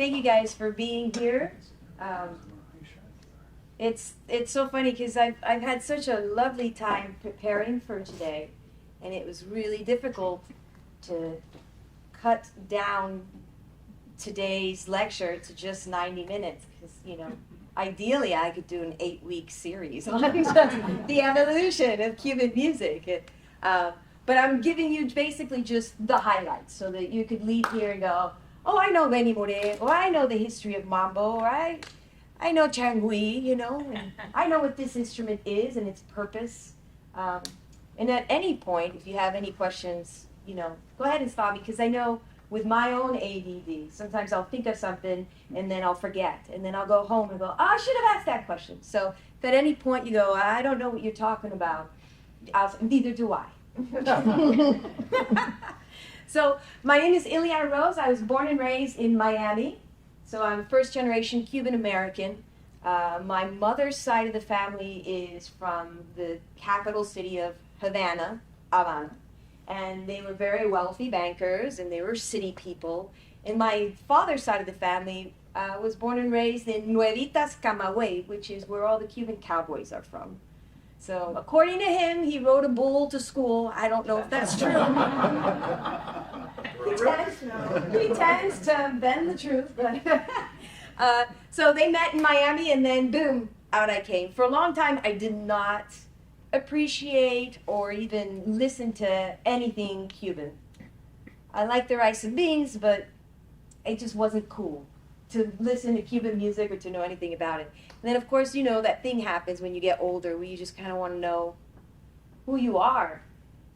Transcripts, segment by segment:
Thank you guys for being here. It's so funny because I've had such a lovely time preparing for today, and it was really difficult to cut down today's lecture to just 90 minutes because, you know, ideally I could do an 8-week series on just the evolution of Cuban music. But I'm giving you basically just the highlights so that you could leave here and go, oh, I know Benny Moré, or I know the history of mambo, or I know changui, you know, and I know what this instrument is and its purpose. And at any point, if you have any questions, you know, go ahead and stop me, because I know with my own ADD, sometimes I'll think of something and then I'll forget. And then I'll go home and go, oh, I should have asked that question. So if at any point you go, I don't know what you're talking about, neither do I. So my name is Iliana Rose. I was born and raised in Miami. So I'm first generation Cuban American. My mother's side of the family is from the capital city of Havana. And they were very wealthy bankers, and they were city people. And my father's side of the family was born and raised in Nuevitas, Camagüey, which is where all the Cuban cowboys are from. So according to him, he rode a bull to school. I don't know if that's true. He tends to bend the truth. But so they met in Miami, and then boom, out I came. For a long time, I did not appreciate or even listen to anything Cuban. I like the rice and beans, but it just wasn't cool to listen to Cuban music or to know anything about it. And then, of course, you know, that thing happens when you get older where you just kind of want to know who you are,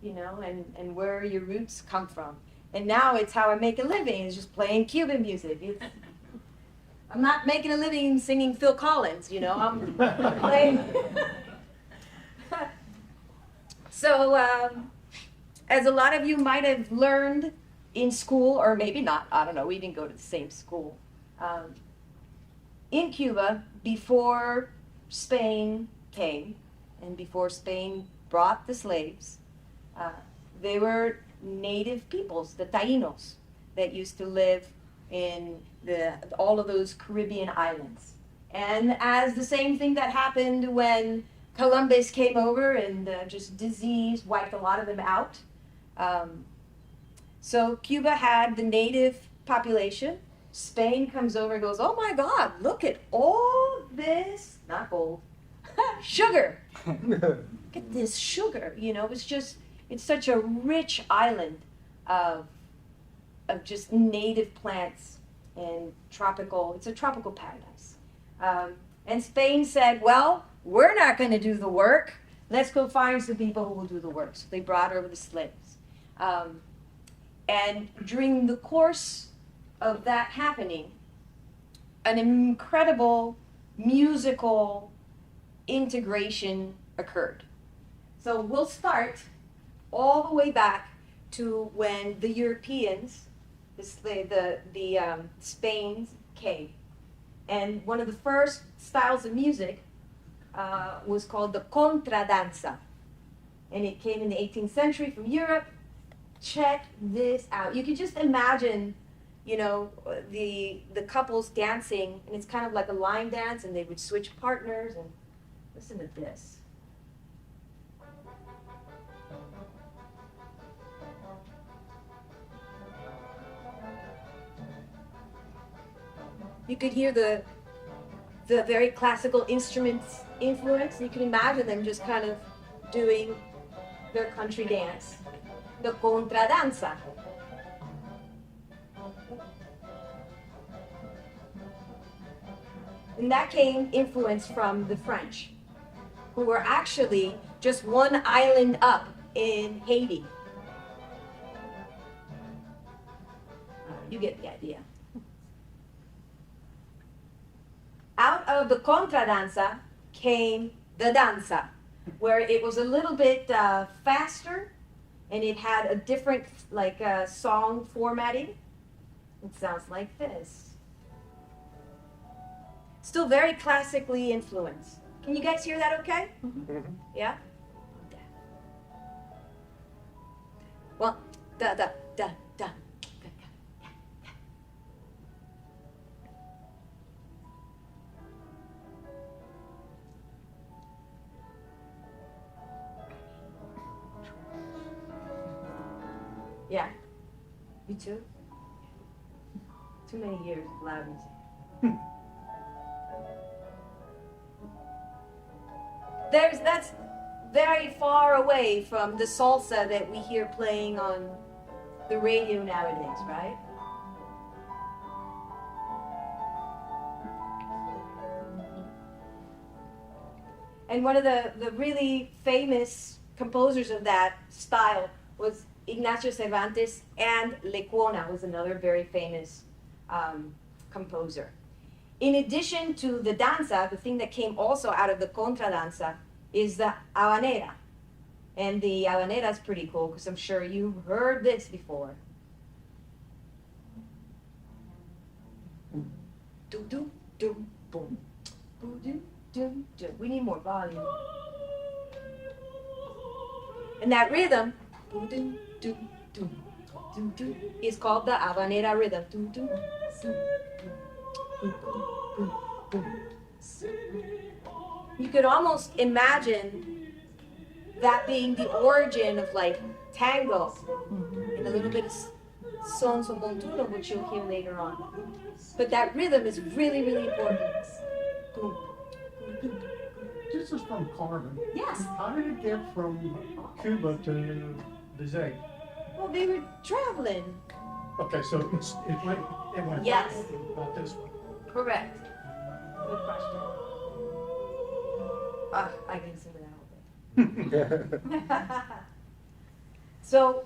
you know, and where your roots come from. And now it's how I make a living, is just playing Cuban music. I'm not making a living singing Phil Collins, you know, I'm playing. So, as a lot of you might have learned in school, or maybe not, I don't know, we didn't go to the same school. In Cuba, before Spain came, and before Spain brought the slaves, they were native peoples, the Taínos, that used to live in all of those Caribbean islands. And as the same thing that happened when Columbus came over and just disease wiped a lot of them out. So Cuba had the native population. Spain comes over and goes, oh my God, look at all this, not gold, sugar. Look at this sugar, you know, it's such a rich island of just native plants and it's a tropical paradise. And Spain said, well, we're not going to do the work. Let's go find some people who will do the work. So they brought over the slaves. And during the course of that happening, an incredible musical integration occurred. So we'll start all the way back to when the Europeans, Spain came. And one of the first styles of music was called the contradanza. And it came in the 18th century from Europe. Check this out. You can just imagine, you know, the couples dancing, and it's kind of like a line dance, and they would switch partners, and listen to this. You could hear the very classical instruments influence. You can imagine them just kind of doing their country dance, the contradanza. And that came influence from the French, who were actually just one island up in Haiti. You get the idea. Out of the contradanza came the danza, where it was a little bit faster, and it had a different song formatting. It sounds like this. Still very classically influenced. Can you guys hear that okay? Mm-hmm. Yeah? Well, da da da da. Yeah. You too? Too many years of loud music. That's very far away from the salsa that we hear playing on the radio nowadays, right? And one of the really famous composers of that style was Ignacio Cervantes, and Lecuona was another very famous composer. In addition to the danza, the thing that came also out of the contradanza is the habanera. And the habanera is pretty cool because I'm sure you've heard this before. Do do do boom. Do do do do. We need more volume. And that rhythm, do do do do do do, is called the habanera rhythm. Do do do. You could almost imagine that being the origin of like tango and a little bit of son montuno, which you'll hear later on. But that rhythm is really, really important. This is from Carmen. Yes. How did it get from Cuba to Bizet? Well, they were traveling. Okay, so it went Yes. back, not this one. Correct. Good question. I can sing it out. So,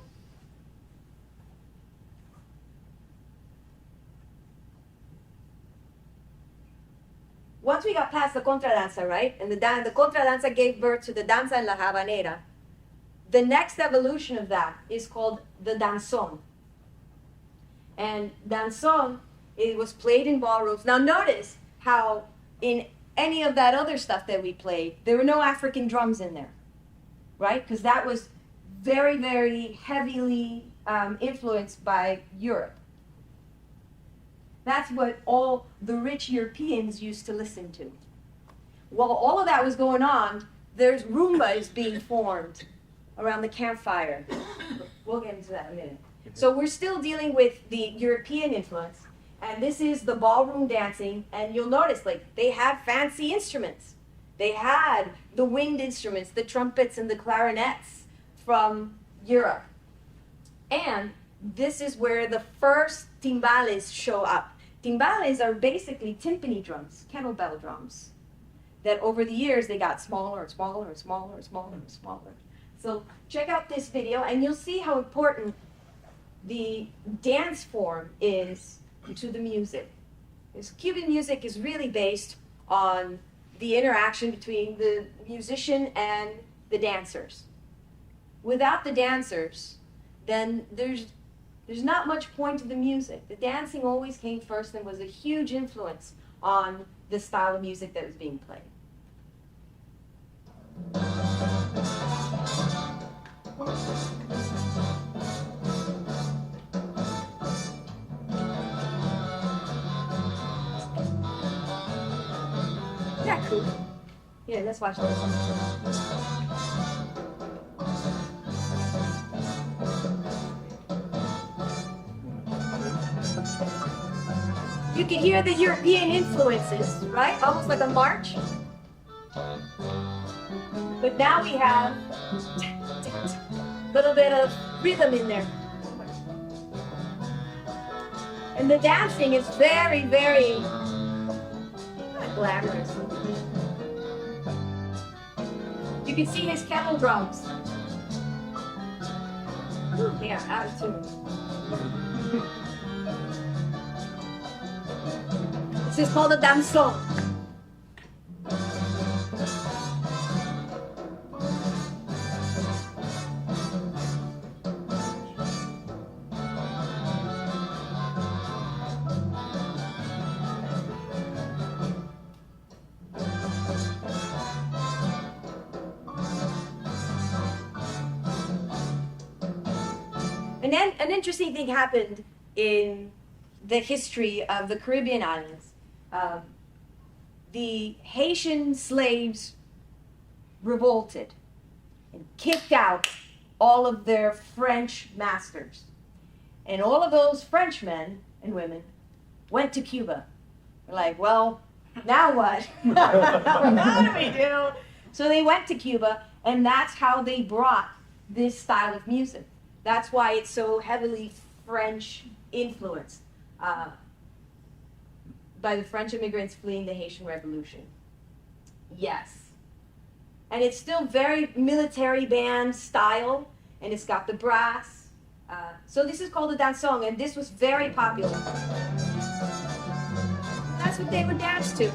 once we got past the contradanza, right, and the contradanza gave birth to the danza en la habanera, the next evolution of that is called the danzón. And danzón, it was played in ballrooms. Now notice how in any of that other stuff that we played, there were no African drums in there, right? Because that was very, very heavily influenced by Europe. That's what all the rich Europeans used to listen to. While all of that was going on, there's rumbas being formed around the campfire. We'll get into that in a minute. So we're still dealing with the European influence, and this is the ballroom dancing, and you'll notice like they had fancy instruments. They had the wind instruments, the trumpets and the clarinets from Europe. And this is where the first timbales show up. Timbales are basically timpani drums, kettlebell drums, that over the years they got smaller and smaller and smaller and smaller and smaller. So check out this video and you'll see how important the dance form is to the music. Because Cuban music is really based on the interaction between the musician and the dancers. Without the dancers, then there's not much point to the music. The dancing always came first and was a huge influence on the style of music that was being played. Yeah, cool. Yeah, let's watch this one. You can hear the European influences, right? Almost like a march. But now we have a little bit of rhythm in there. And the dancing is very, very glamorous. You can see his kettle drums. Yeah, out of tune. This is called a danzón. And then an interesting thing happened in the history of the Caribbean islands. The Haitian slaves revolted and kicked out all of their French masters. And all of those Frenchmen and women went to Cuba. They're like, well, now what? What do we do? So they went to Cuba, and that's how they brought this style of music. That's why it's so heavily French influenced by the French immigrants fleeing the Haitian Revolution. Yes. And it's still very military band style, and it's got the brass. So this is called a dansong, and this was very popular. That's what they would dance to.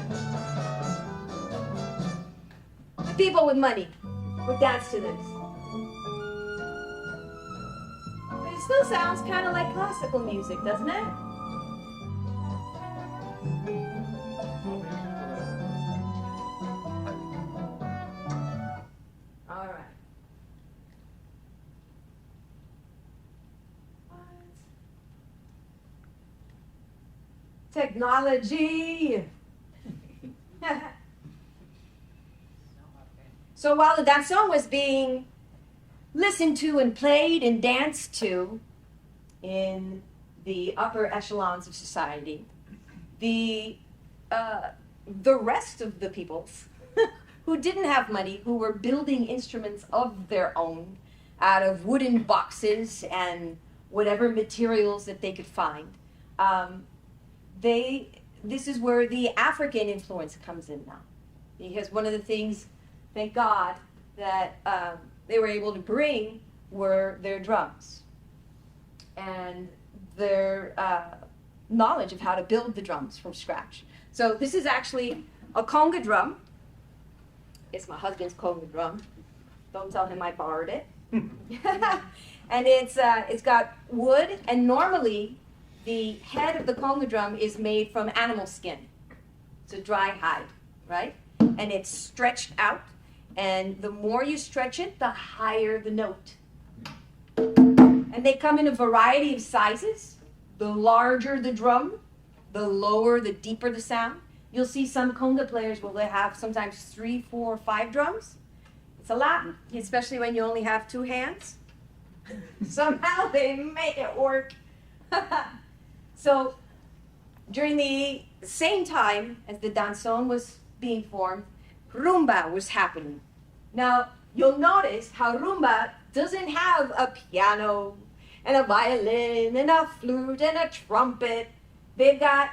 The people with money would dance to this. But it still sounds kind of like classical music, doesn't it? All right. Technology. So while the dansong was being listened to and played and danced to in the upper echelons of society, the rest of the peoples who didn't have money, who were building instruments of their own out of wooden boxes and whatever materials that they could find, this is where the African influence comes in now. Because one of the things, thank God, that they were able to bring were their drums and their knowledge of how to build the drums from scratch. So this is actually a conga drum. It's my husband's conga drum. Don't tell him I borrowed it. And it's got wood, and normally the head of the conga drum is made from animal skin. It's a dry hide, right? And it's stretched out. And the more you stretch it, the higher the note. And they come in a variety of sizes. The larger the drum, the lower, the deeper the sound. You'll see some conga players will have sometimes 3, 4, 5 drums. It's a lot, especially when you only have 2 hands. Somehow they make it work. So during the same time as the dansong was being formed, rumba was happening. Now, you'll notice how rumba doesn't have a piano and a violin and a flute and a trumpet. They've got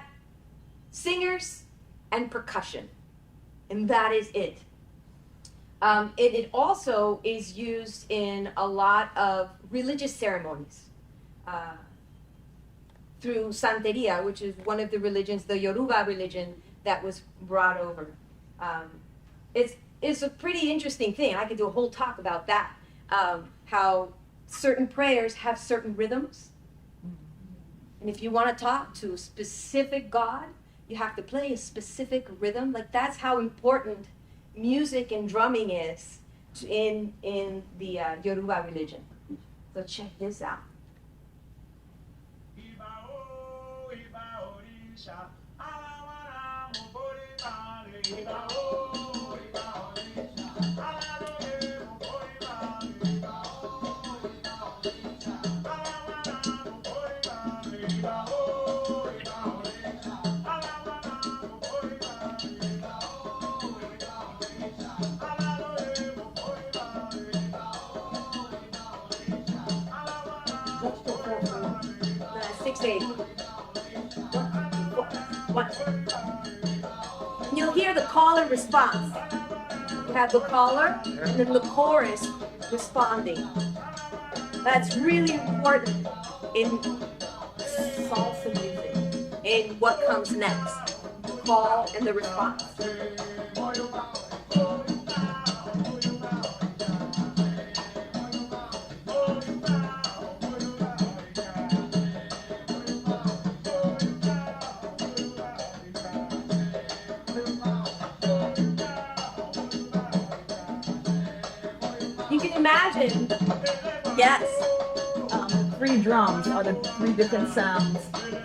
singers and percussion, and that is it. It also is used in a lot of religious ceremonies. Through Santeria, which is one of the religions, the Yoruba religion, that was brought over. It's a pretty interesting thing. I could do a whole talk about that. How certain prayers have certain rhythms. And if you want to talk to a specific God, you have to play a specific rhythm. Like, that's how important music and drumming is in the Yoruba religion. So check this out. You'll hear the call and response. You have the caller and then the chorus responding. That's really important in salsa music, in what comes next. The call and the response. Imagine, yes. 3 drums are the 3 different sounds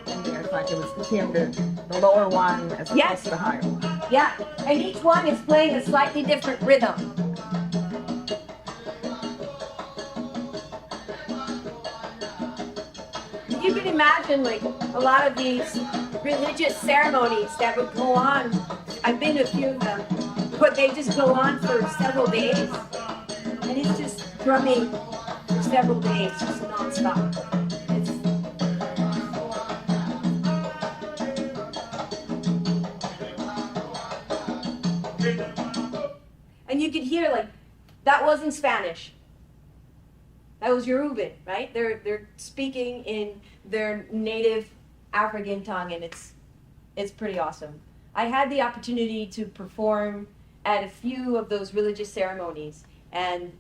in there. It's like it was the lower one as opposed to the higher one. Yeah, and each one is playing a slightly different rhythm. you can imagine, like, a lot of these religious ceremonies that would go on, I've been to a few of them, but they just go on for several days. And it's just drumming for several days, just nonstop. And you could hear, like, that wasn't Spanish. That was Yoruban, right? They're speaking in their native African tongue, and it's pretty awesome. I had the opportunity to perform at a few of those religious ceremonies, and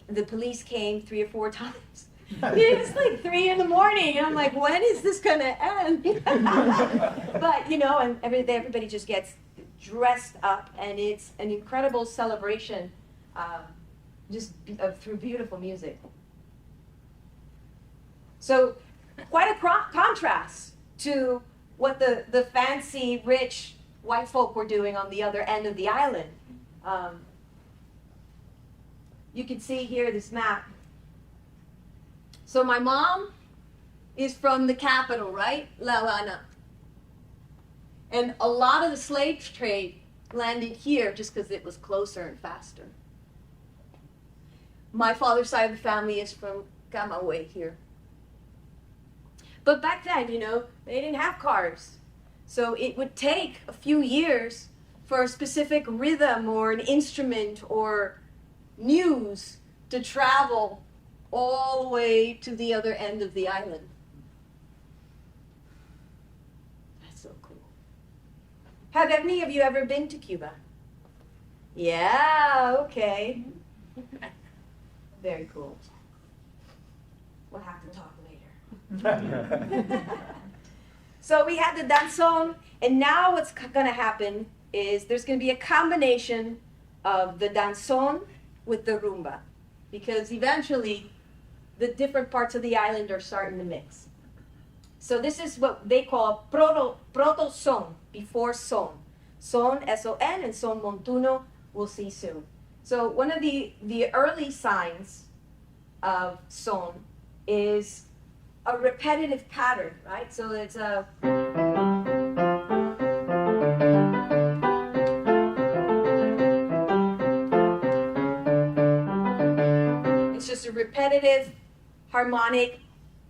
the police came 3 or 4 times. It's like 3 in the morning, and I'm like, when is this gonna end? But you know, and everybody just gets dressed up, and it's an incredible celebration, through beautiful music. So, quite a contrast to what the fancy, rich white folk were doing on the other end of the island. You can see here this map. So my mom is from the capital, right? La Habana. And a lot of the slave trade landed here just because it was closer and faster. My father's side of the family is from Camagüey here. But back then, you know, they didn't have cars. So it would take a few years for a specific rhythm or an instrument or news to travel all the way to the other end of the island. That's so cool. Have any of you ever been to Cuba? Yeah, okay. Very cool. We'll have to talk later. So we had the danzón, and now what's going to happen is there's going to be a combination of the danzón with the rumba, because eventually the different parts of the island are starting to mix. So this is what they call proto-son, before son. Son, S-O-N, and son montuno, we'll see soon. So one of the early signs of son is a repetitive pattern, right? So it's a... It's just a repetitive, harmonic,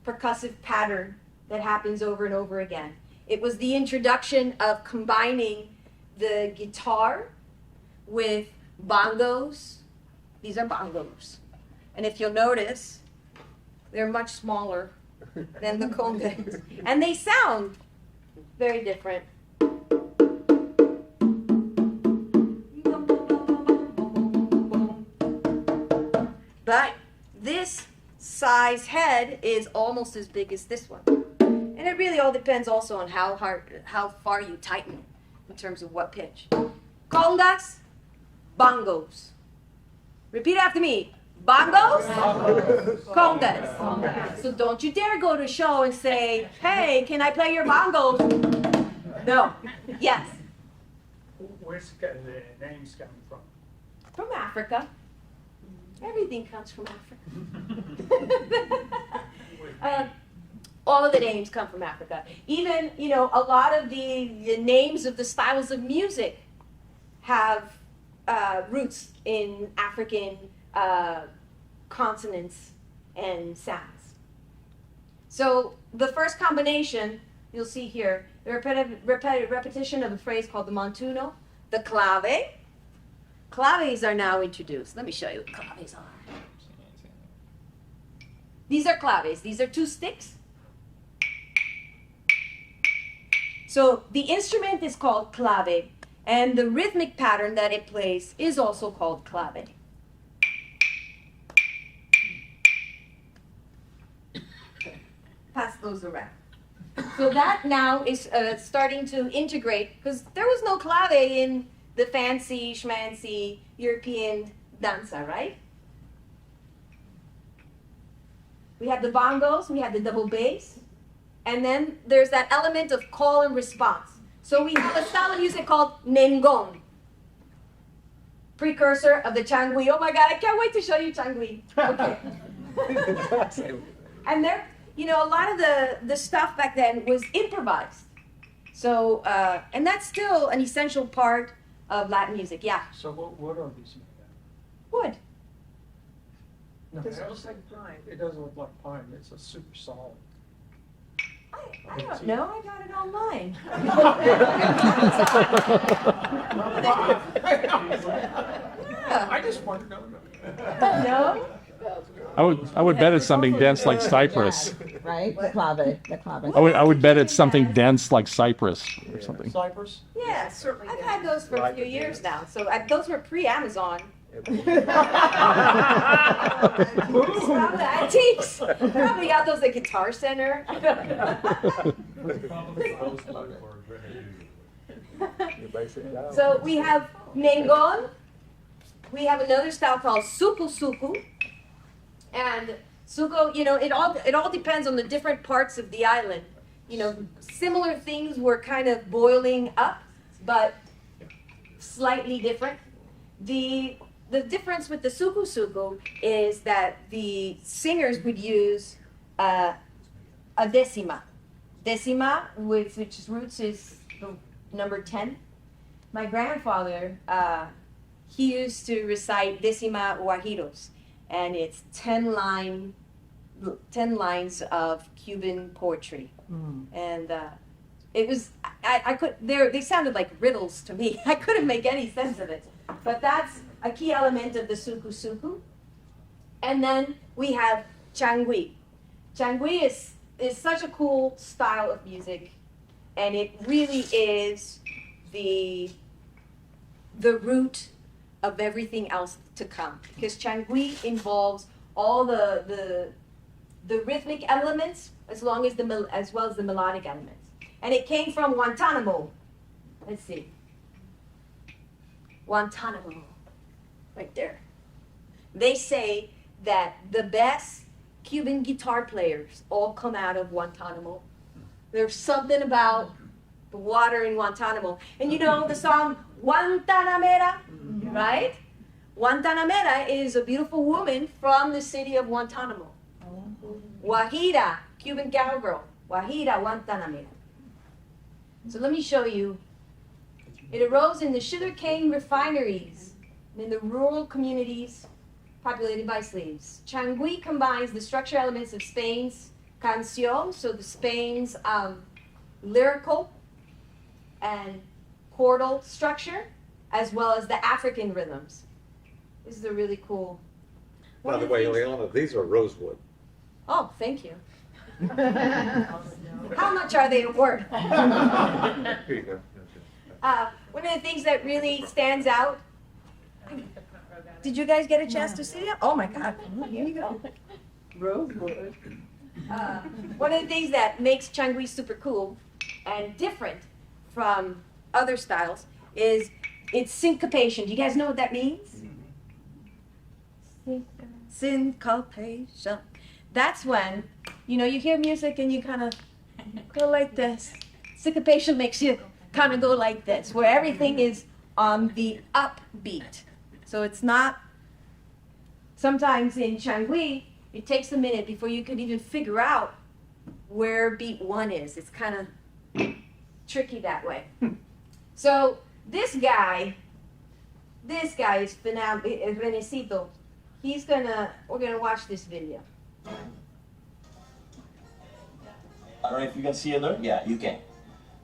percussive pattern that happens over and over again. It was the introduction of combining the guitar with bongos. These are bongos. And if you'll notice, they're much smaller than the congas. And they sound very different. But this size head is almost as big as this one. And it really all depends also on how far you tighten in terms of what pitch. Congas, bongos. Repeat after me. Bongos, congas. So don't you dare go to a show and say, hey, can I play your bongos? No. Yes. Where's the names coming from? From Africa. Everything comes from Africa. All of the names come from Africa. Even, you know, a lot of the names of the styles of music have roots in African consonants and sounds. So the first combination, you'll see here, the repetition of a phrase called the montuno, the clave. Claves are now introduced. Let me show you what claves are. These are claves. These are 2 sticks. So the instrument is called clave, and the rhythmic pattern that it plays is also called clave. Pass those around. So that now is starting to integrate, because there was no clave in the fancy, schmancy European danza, right? We have the bongos, we have the double bass, and then there's that element of call and response. So we have a style of music called nengon, precursor of the changui. Oh my God, I can't wait to show you changui. Okay. And you know, a lot of the stuff back then was improvised. So, and that's still an essential part of Latin music. Yeah. So what are these? Wood. No, it looks like pine. It doesn't look like pine. It's a super solid. I don't know. I got it online. Yeah. I just want to know. No. I would bet it's something dense like cypress. Right? The clave. The clave. I would bet it's something dense like cypress or something. Cypress? Yeah, certainly. I've had those for a few years now. So those were pre-Amazon. Probably antiques. Probably got those at Guitar Center. So we have Nengon. We have another style called Suku Suku. And Suko, you know, it all depends on the different parts of the island. You know, similar things were kind of boiling up, but slightly different. The difference with the Suku Suku is that the singers would use a decima. Decima, which roots is the number 10. My grandfather, he used to recite decima guajiros, and it's 10 lines of Cuban poetry. And it was, they sounded like riddles to me. I couldn't make any sense of it. But that's a key element of the Suku Suku. And then we have Changui. Changui is such a cool style of music, and it really is the root of everything else to come. Because Changui involves all the rhythmic elements as well as the melodic elements. And it came from Guantanamo. Let's see. Guantanamo. Right there. They say that the best Cuban guitar players all come out of Guantanamo. There's something about the water in Guantanamo. And you know the song Guantanamera, right? Guantanamera is a beautiful woman from the city of Guantanamo. Guajira, Cuban cowgirl. Guajira, Guantanamera. So let me show you. It arose in the sugarcane refineries in the rural communities populated by slaves. Changui combines the structure elements of Spain's canción, so the Spain's lyrical and chordal structure, as well as the African rhythms. This is a really cool. By the way, Iliana, these are rosewood. Oh, thank you. How much are they worth? Here you go. One of the things that really stands out. Did you guys get a chance to see it? Oh my God! Here you go. Rosewood. One of the things that makes Changui super cool and different from other styles is its syncopation. Do you guys know what that means? Syncopation. That's when, you know, you hear music and you kind of go like this. Syncopation makes you kind of go like this, where everything is on the upbeat. So it's not, sometimes in Changui, it takes a minute before you could even figure out where beat one is. It's kind of tricky that way. So this guy is Renecito. We're gonna watch this video. I don't know if you can see it there. Yeah, you can.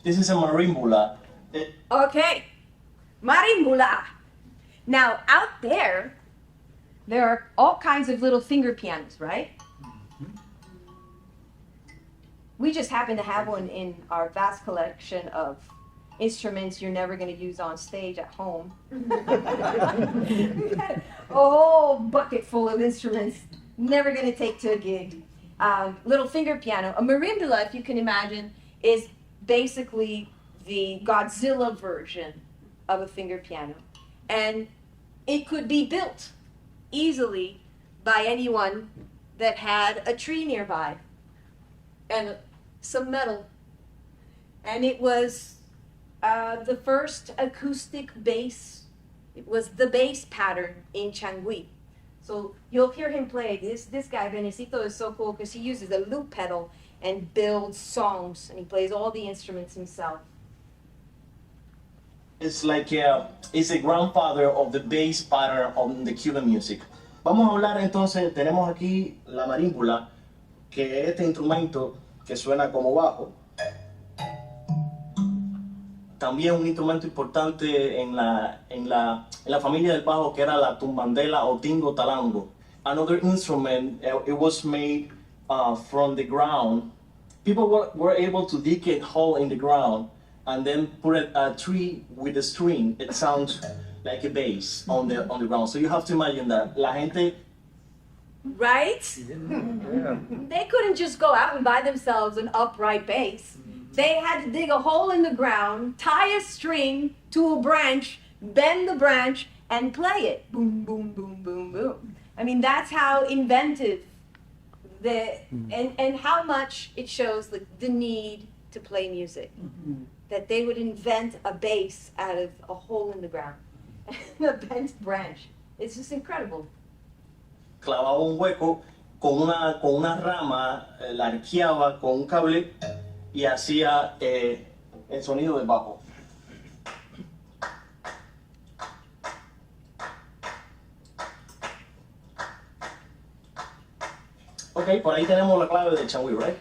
This is a marimbula. Okay, marimbula. Now out there are all kinds of little finger pianos, right? We just happen to have one in our vast collection of instruments you're never going to use on stage at home. A whole bucket full of instruments, never going to take to a gig. Little finger piano. A marimbula, if you can imagine, is basically the Godzilla version of a finger piano. And it could be built easily by anyone that had a tree nearby and some metal. And it was the first acoustic bass. It was the bass pattern in Changui. So you'll hear him play. This guy, Benecito, is so cool because he uses a loop pedal and builds songs, and he plays all the instruments himself. It's like it's a grandfather of the bass pattern of the Cuban music. Vamos a hablar entonces, tenemos aquí la marímbula, que es este instrumento que suena como bajo. También un instrumento importante en la familia del bajo, que era la tumbandela o tingo talango. Another instrument, it was made from the ground. People were able to dig a hole in the ground and then put a tree with a string. It sounds like a bass on the ground. So you have to imagine that. La gente, Right? Yeah. They couldn't just go out and buy themselves an upright bass. They had to dig a hole in the ground, tie a string to a branch, bend the branch, and play it. Boom, boom, boom, boom, boom. I mean, that's how inventive and how much it shows the need to play music. That they would invent a bass out of a hole in the ground, a bent branch. It's just incredible. clavaba un hueco con una rama, la arqueaba con un cable y hacía el sonido del bajo. Ok, por ahí tenemos la clave del changüí, right?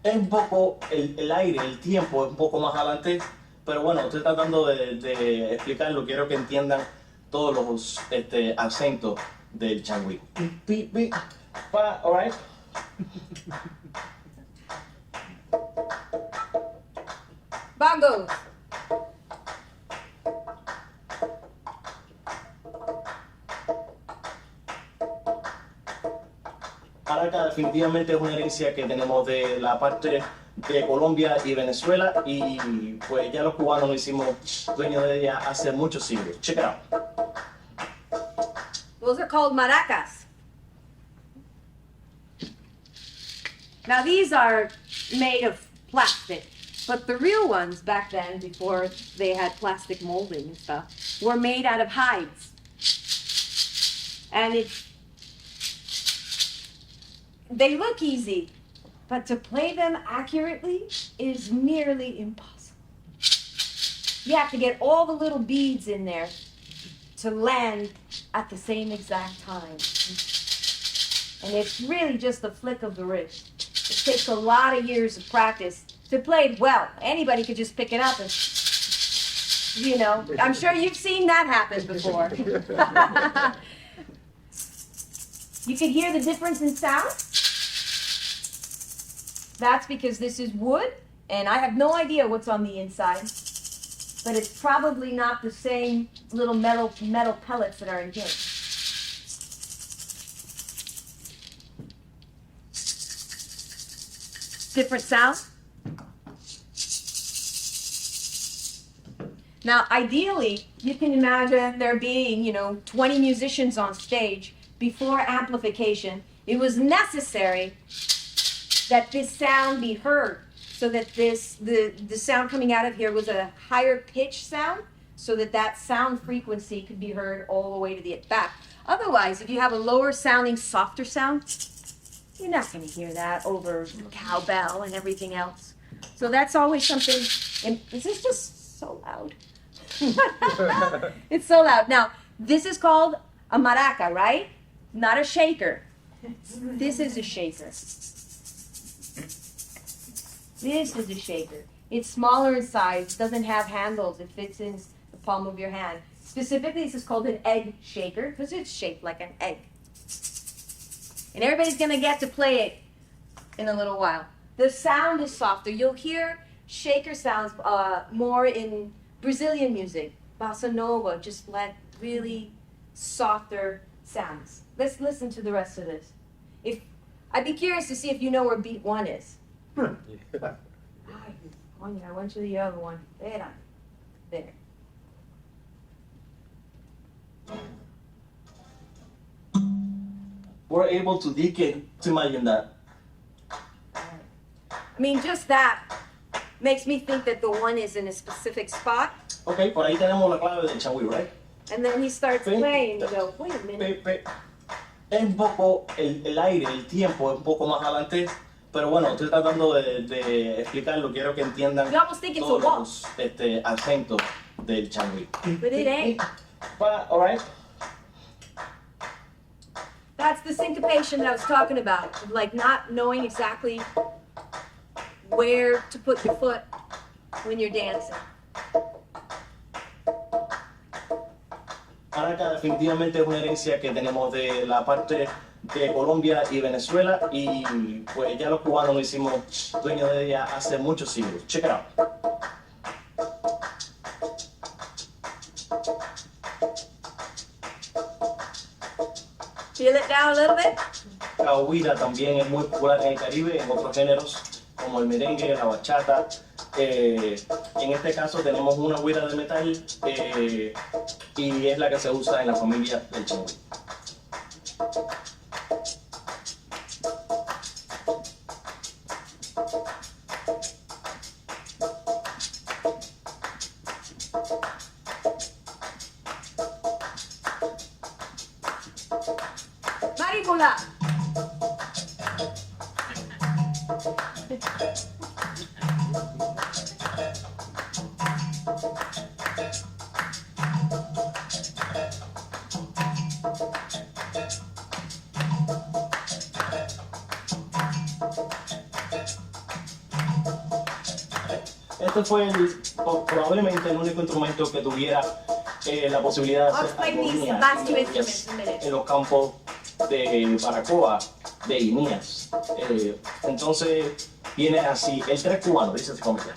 Es un poco el aire, el tiempo es un poco más adelante, pero bueno, estoy tratando de explicarlo, quiero que entiendan todos los acentos del changüí. Pi, pi, pa, alright? Bongos. Maraca definitivamente es una herencia que tenemos de la parte de Colombia y Venezuela, y pues ya los cubanos nos hicimos dueños de ella hace muchos siglos. Check it out. Those are called maracas. Now these are made of plastic, but the real ones back then, before they had plastic molding and stuff, were made out of hides. And they look easy, but to play them accurately is nearly impossible. You have to get all the little beads in there to land at the same exact time. And it's really just the flick of the wrist. It takes a lot of years of practice to play it well. Anybody could just pick it up and, you know, I'm sure you've seen that happen before. You can hear the difference in sound. That's because this is wood, and I have no idea what's on the inside, but it's probably not the same little metal pellets that are in here. Different sound. Now, ideally, you can imagine there being, 20 musicians on stage. Before amplification, it was necessary that this sound be heard, so that the sound coming out of here was a higher pitch sound, so that sound frequency could be heard all the way to the back. Otherwise, if you have a lower sounding, softer sound, you're not going to hear that over the cowbell and everything else. So that's always something, and this is just so loud. It's so loud. Now, this is called a maraca, right? Not a shaker. This is a shaker. This is a shaker. It's smaller in size, doesn't have handles, it fits in the palm of your hand. Specifically, this is called an egg shaker because it's shaped like an egg. And everybody's gonna get to play it in a little while. The sound is softer. You'll hear shaker sounds more in Brazilian music, bossa nova, just like really softer sounds. Let's listen to the rest of this. I'd be curious to see if you know where beat 1 is. Yeah. I went to the other one. There. We're able to dig it, to imagine that. I mean, just that makes me think that the 1 is in a specific spot. Ok, por ahí tenemos la clave del changüí, right? And then he starts playing, you go, wait a minute. Es un poco, el aire, el tiempo es un poco más adelante, pero bueno, estoy tratando de explicarlo, quiero que entiendan You almost think it's a todos waltz, los acentos del changui. but it ain't. All right. That's the syncopation that I was talking about, like not knowing exactly where to put your foot when you're dancing. Maraca definitivamente es una herencia que tenemos de la parte de Colombia y Venezuela y pues ya los cubanos nos hicimos dueños de ella hace muchos siglos. Check it out. Feel it now a little bit? La huira también es muy popular en el Caribe, en otros géneros como el merengue, la bachata. En este caso tenemos una huira de metal y es la que se usa en la familia del changui. Maricula. Este fue probablemente el único instrumento que tuviera la posibilidad de I'll hacer explain these armonías last two y instruments in a minute. en los campos de Baracoa, de Inías. Entonces viene así, el tres cubano, dice así como que.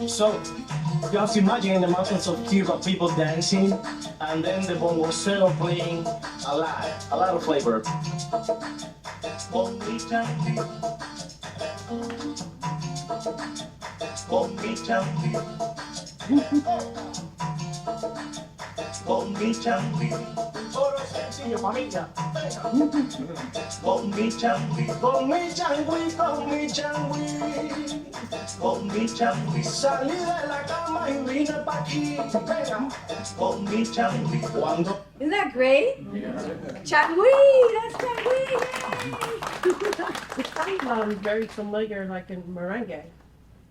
So, you have to imagine in the mountains of Cuba, people dancing, and then the bongocero playing a lot of flavor. Bongi changi, bongi changi, bongi changi. Oro sencillo, familia. Bongi changi, bongi changi, bongi changi. Con mi changui salí de la cama y vine pa' aquí. Venga, con mi changui cuando. Isn't that great? Changui, that's Changui. I'm very familiar, like in merengue,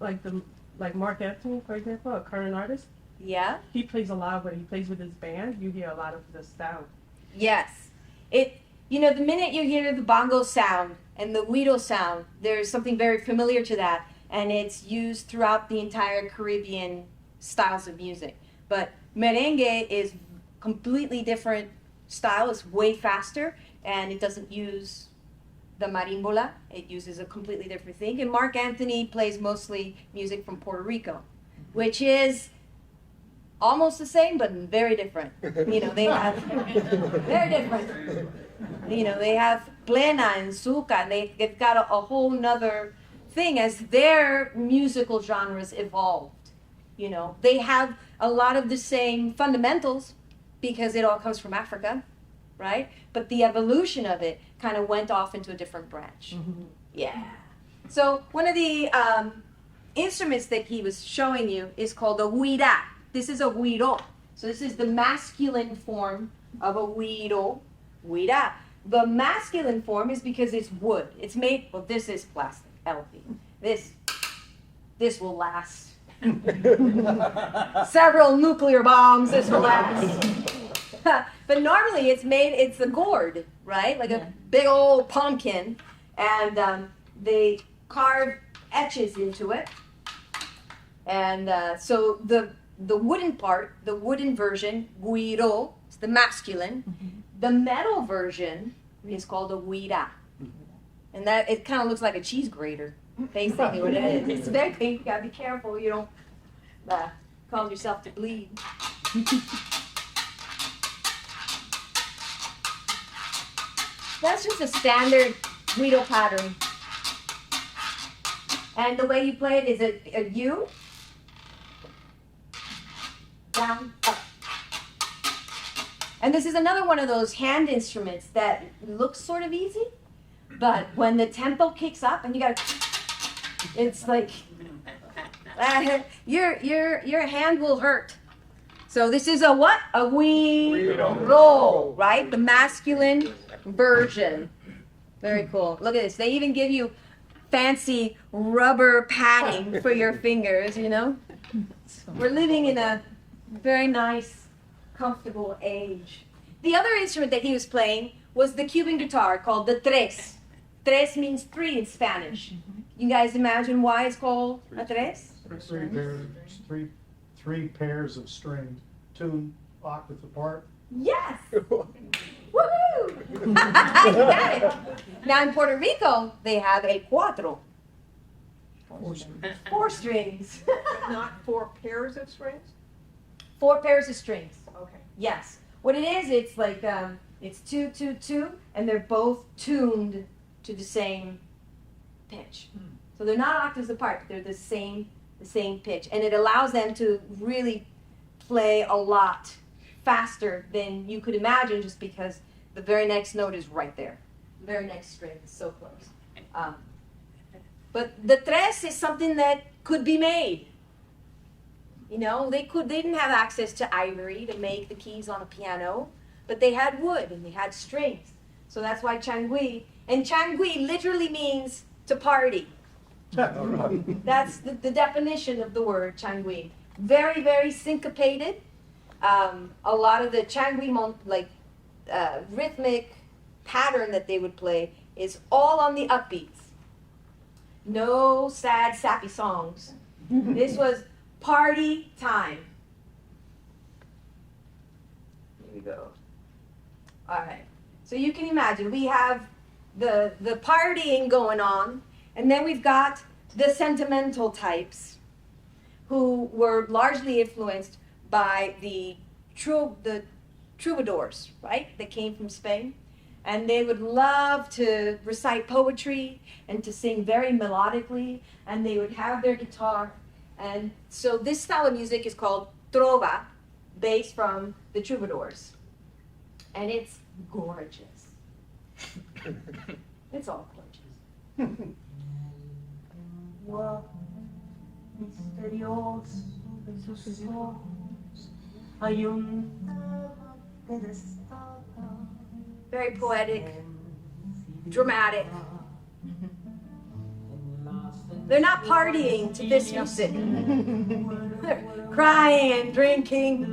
like Mark Anthony, for example, a current artist. Yeah. He plays a lot when he plays with his band. You hear a lot of the sound. Yes. You know, the minute you hear the bongo sound and the guido sound, there's something very familiar to that. And it's used throughout the entire Caribbean styles of music. But merengue is completely different style. It's way faster, and it doesn't use the marimbola. It uses a completely different thing. And Mark Anthony plays mostly music from Puerto Rico, which is almost the same, but very different. You know, they have, very different. You know, they have plena and suca, and they've got a whole nother thing as their musical genres evolved. You know, they have a lot of the same fundamentals because it all comes from Africa, right? But the evolution of it kind of went off into a different branch. Mm-hmm. Yeah. So one of the instruments that he was showing you is called a huira. This is a huiro. So this is the masculine form of a huira. The masculine form is because it's wood. It's made, well, this is plastic. Healthy. This will last. Several nuclear bombs, this will last. But normally it's a gourd, right? Like a big old pumpkin. And they carve etches into it. And so the wooden part, the wooden version, guiro, is the masculine. Mm-hmm. The metal version is called a huira. And that, it kind of looks like a cheese grater. Basically what it is. It's very pink. You gotta be careful you don't cause yourself to bleed. That's just a standard guido pattern. And the way you play it is a U, down, up. And this is another one of those hand instruments that looks sort of easy, but when the tempo kicks up and you gotta, it's like, your hand will hurt. So this is a what? A roll, right? The masculine version. Very cool. Look at this. They even give you fancy rubber padding for your fingers, you know? We're living in a very nice, comfortable age. The other instrument that he was playing was the Cuban guitar called the tres. Tres means three in Spanish. You guys imagine why it's called a tres? Three pairs of strings, tuned octaves apart. Yes! Woohoo! You got it. Now in Puerto Rico, they have a cuatro. Four strings. Not 4 pairs of strings? 4 pairs of strings. Okay. Yes. What it is, it's like, it's 2, 2, 2, and they're both tuned to the same pitch. So they're not octaves apart, but they're the same pitch. And it allows them to really play a lot faster than you could imagine, just because the very next note is right there. The very next string is so close. But the tres is something that could be made. You know, they didn't have access to ivory to make the keys on a piano, but they had wood and they had strings. So that's why changui, and changui literally means to party. That's the definition of the word changui. Very, very syncopated. A lot of the changui rhythmic pattern that they would play is all on the upbeats. No sad, sappy songs. This was party time. Here we go. All right. So you can imagine we have the partying going on, and then we've got the sentimental types who were largely influenced by the troubadours, right? That came from Spain. And they would love to recite poetry and to sing very melodically, and they would have their guitar. And so this style of music is called trova, based from the troubadours. And it's gorgeous. It's all gorgeous. Very poetic, dramatic. They're not partying to this music. They're crying and drinking.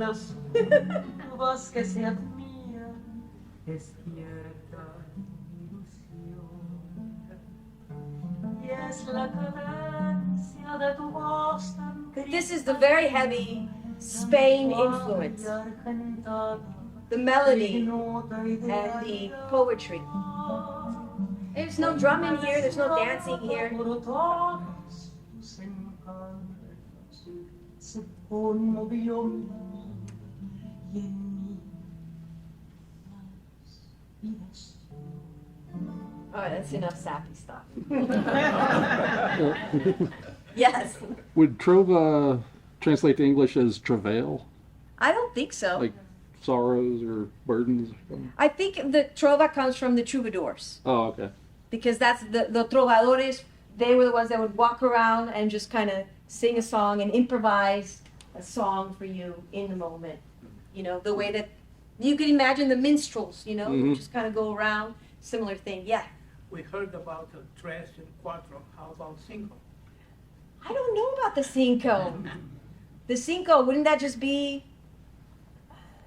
This is the very heavy Spain influence. The melody and the poetry. There's no drumming here, there's no dancing here. All right, that's enough sappy stuff. Yes. Would trova translate to English as travail? I don't think so. Like sorrows or burdens? Or something? I think the trova comes from the troubadours. Oh, okay. Because that's the trovadores, they were the ones that would walk around and just kind of sing a song and improvise a song for you in the moment. You know, the way that you can imagine the minstrels, you know, who just kind of go around, similar thing. Yeah. We heard about the tres and cuatro. How about cinco? I don't know about the cinco. The cinco, wouldn't that just be...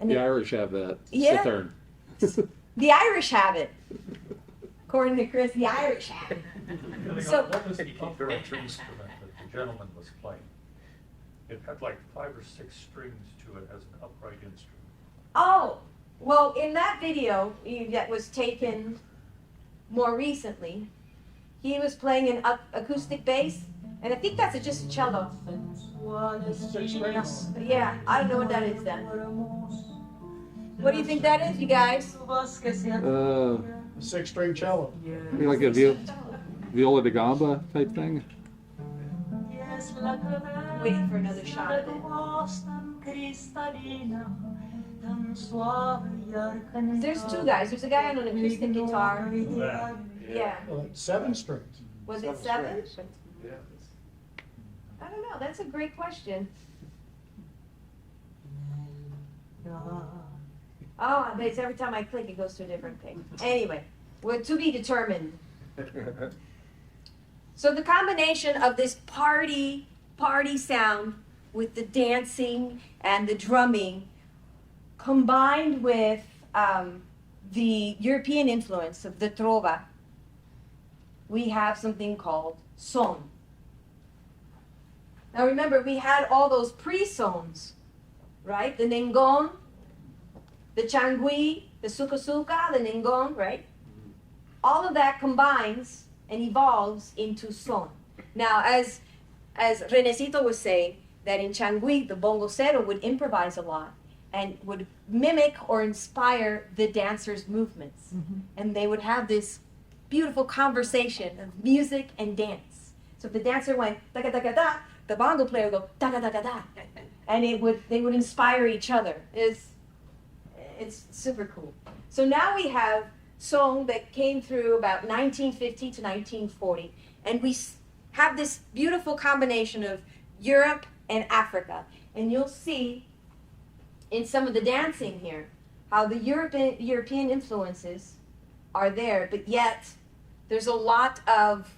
The Irish have that. Yeah. Cithern. The Irish have it. According to Chris, the Irish have it. So, What was the other instrument that the gentleman was playing? It had like 5 or 6 strings to it as an upright instrument. oh, well, in that video that was taken more recently, he was playing an acoustic bass, and I think that's just a cello. Six strings. Yeah, I don't know what that is then. What do you think that is, you guys? Six-string cello. Maybe like a viola da gamba type thing. Waiting for another shot of it. There's two guys. There's a guy on an acoustic guitar. Yeah. Seven strings. Was it seven? I don't know. That's a great question. Oh, but it's every time I click, it goes to a different thing. Anyway, we're to be determined. So the combination of this party sound with the dancing and the drumming, combined with the European influence of the trova, we have something called son. Now remember, we had all those pre-sons, right? The nengon, the changui, the suka-suka, the nengon, right? All of that combines and evolves into son. Now, as Renecito was saying, that in changui, the bongocero would improvise a lot and would mimic or inspire the dancers' movements. Mm-hmm. And they would have this beautiful conversation of music and dance. So if the dancer went da-ga-da-ga-da, the bongo player would go da-ga-da-ga-da. And they would inspire each other. It's super cool. So now we have song that came through about 1950 to 1940. And we have this beautiful combination of Europe and Africa. And you'll see in some of the dancing here how the European influences are there, but yet there's a lot of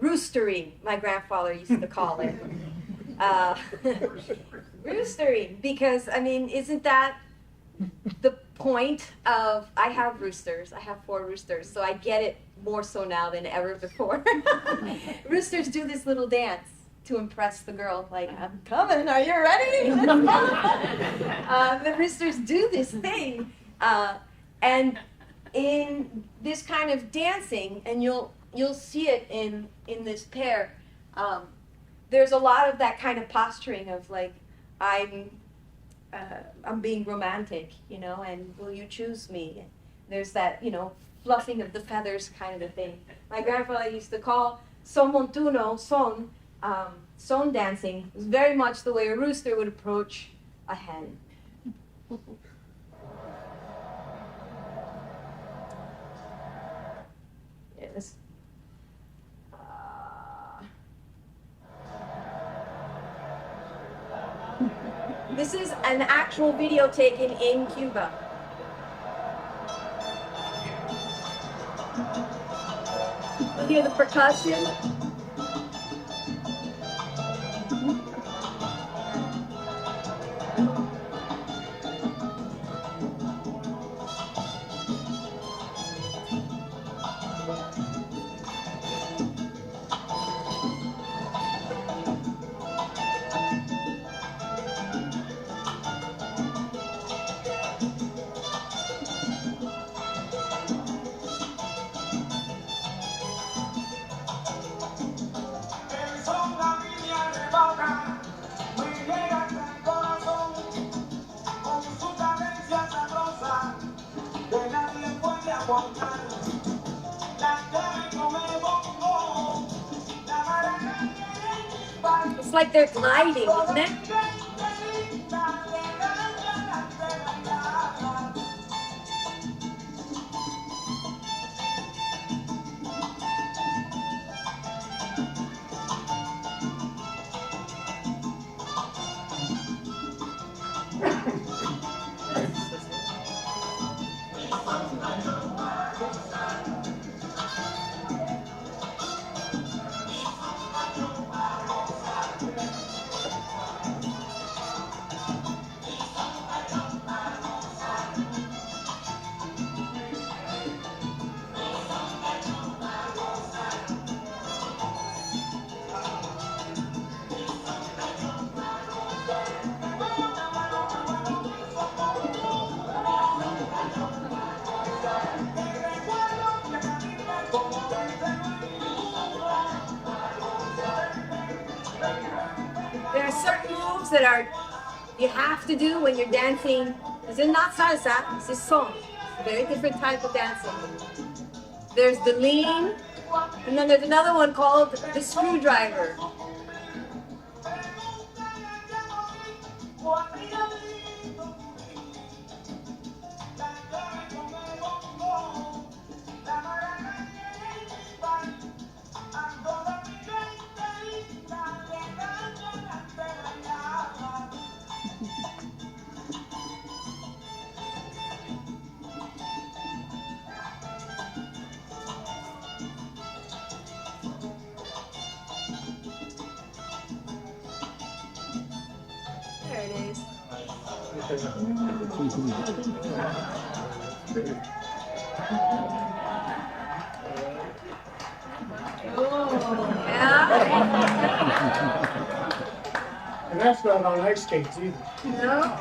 roostering, my grandfather used to call it. Roostering, because, I mean, isn't that the point of, I have roosters, I have 4 roosters, so I get it more so now than ever before. Roosters do this little dance to impress the girl, like, I'm coming, are you ready? The roosters do this thing, and in this kind of dancing, and you'll see it in this pair, there's a lot of that kind of posturing of like, I'm being romantic, you know, and will you choose me? There's that, you know, fluffing of the feathers kind of a thing. My grandfather used to call son montuno, son dancing. It was very much the way a rooster would approach a hen. Yes. This is an actual video taken in Cuba. You hear the percussion? It's like they're gliding, isn't it? moves that are you have to do when you're dancing. This is not salsa, this is son. Very different type of dancing. There's the lean, and then there's another one called the screwdriver. There it is. Yeah. And that's not on ice skates either. No.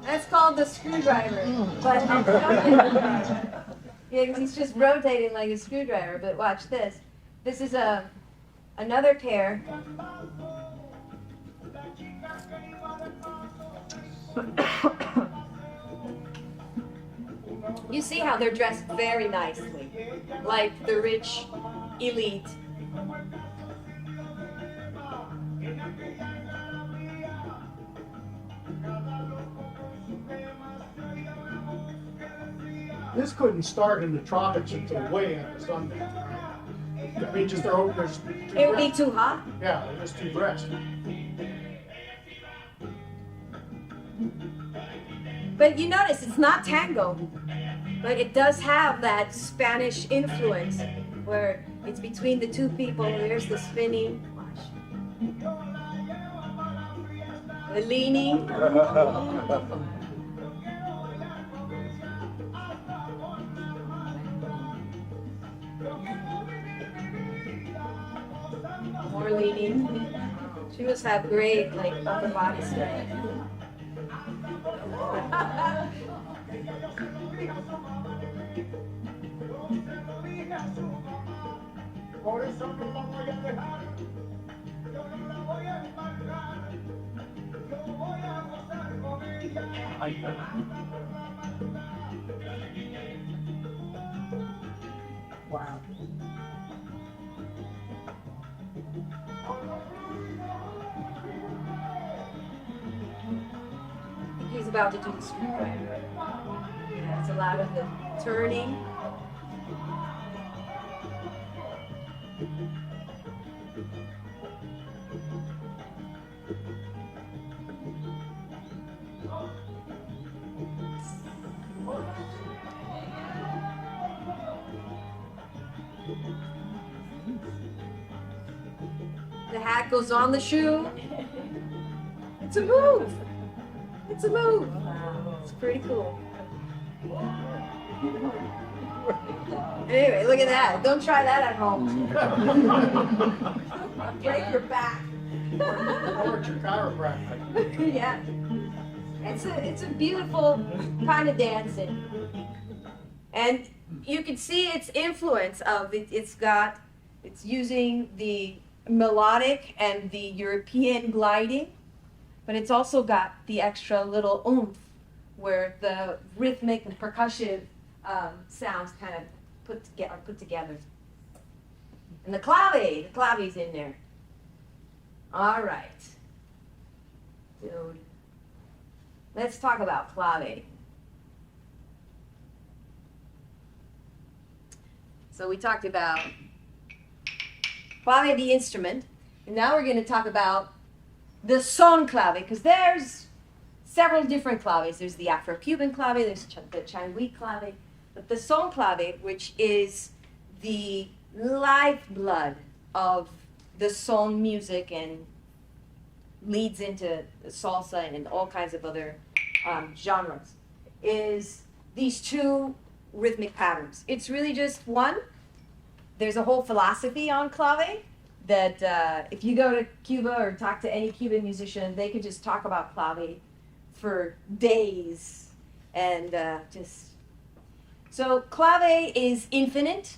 That's called the screwdriver. But yeah, 'cause he's just rotating like a screwdriver. But watch this. This is another pair. You see how they're dressed very nicely, like the rich elite. This couldn't start in the tropics until way after sundown. I mean, just there's too It would be dressed. too hot. Yeah, they're just too dressed. But you notice it's not tango, but it does have that Spanish influence where it's between the two people. There's the spinning, watch. The leaning. More leaning. She must have great like upper body strength. Wow. He's about to do the screwdriver. That's a lot of the turning. The hat goes on the shoe. It's a move. It's a move. It's pretty cool. Anyway, look at that. Don't try that at home. Break your back. Or it's your chiropractor. Yeah. It's a beautiful kind of dancing. And you can see its influence of it. It's using the melodic and the European gliding, but it's also got the extra little oomph where the rhythmic and percussive sounds kind of are put together. And the clave's in there. All right. Dude. Let's talk about clave. So we talked about clave, the instrument, and now we're going to talk about the son clave, because there's several different claves. There's the Afro-Cuban clave, there's the Changui clave, but the son clave, which is the lifeblood of the son music and leads into salsa and all kinds of other genres, is these two rhythmic patterns. It's really just one. There's a whole philosophy on clave that if you go to Cuba or talk to any Cuban musician, they could just talk about clave for days. And so clave is infinite.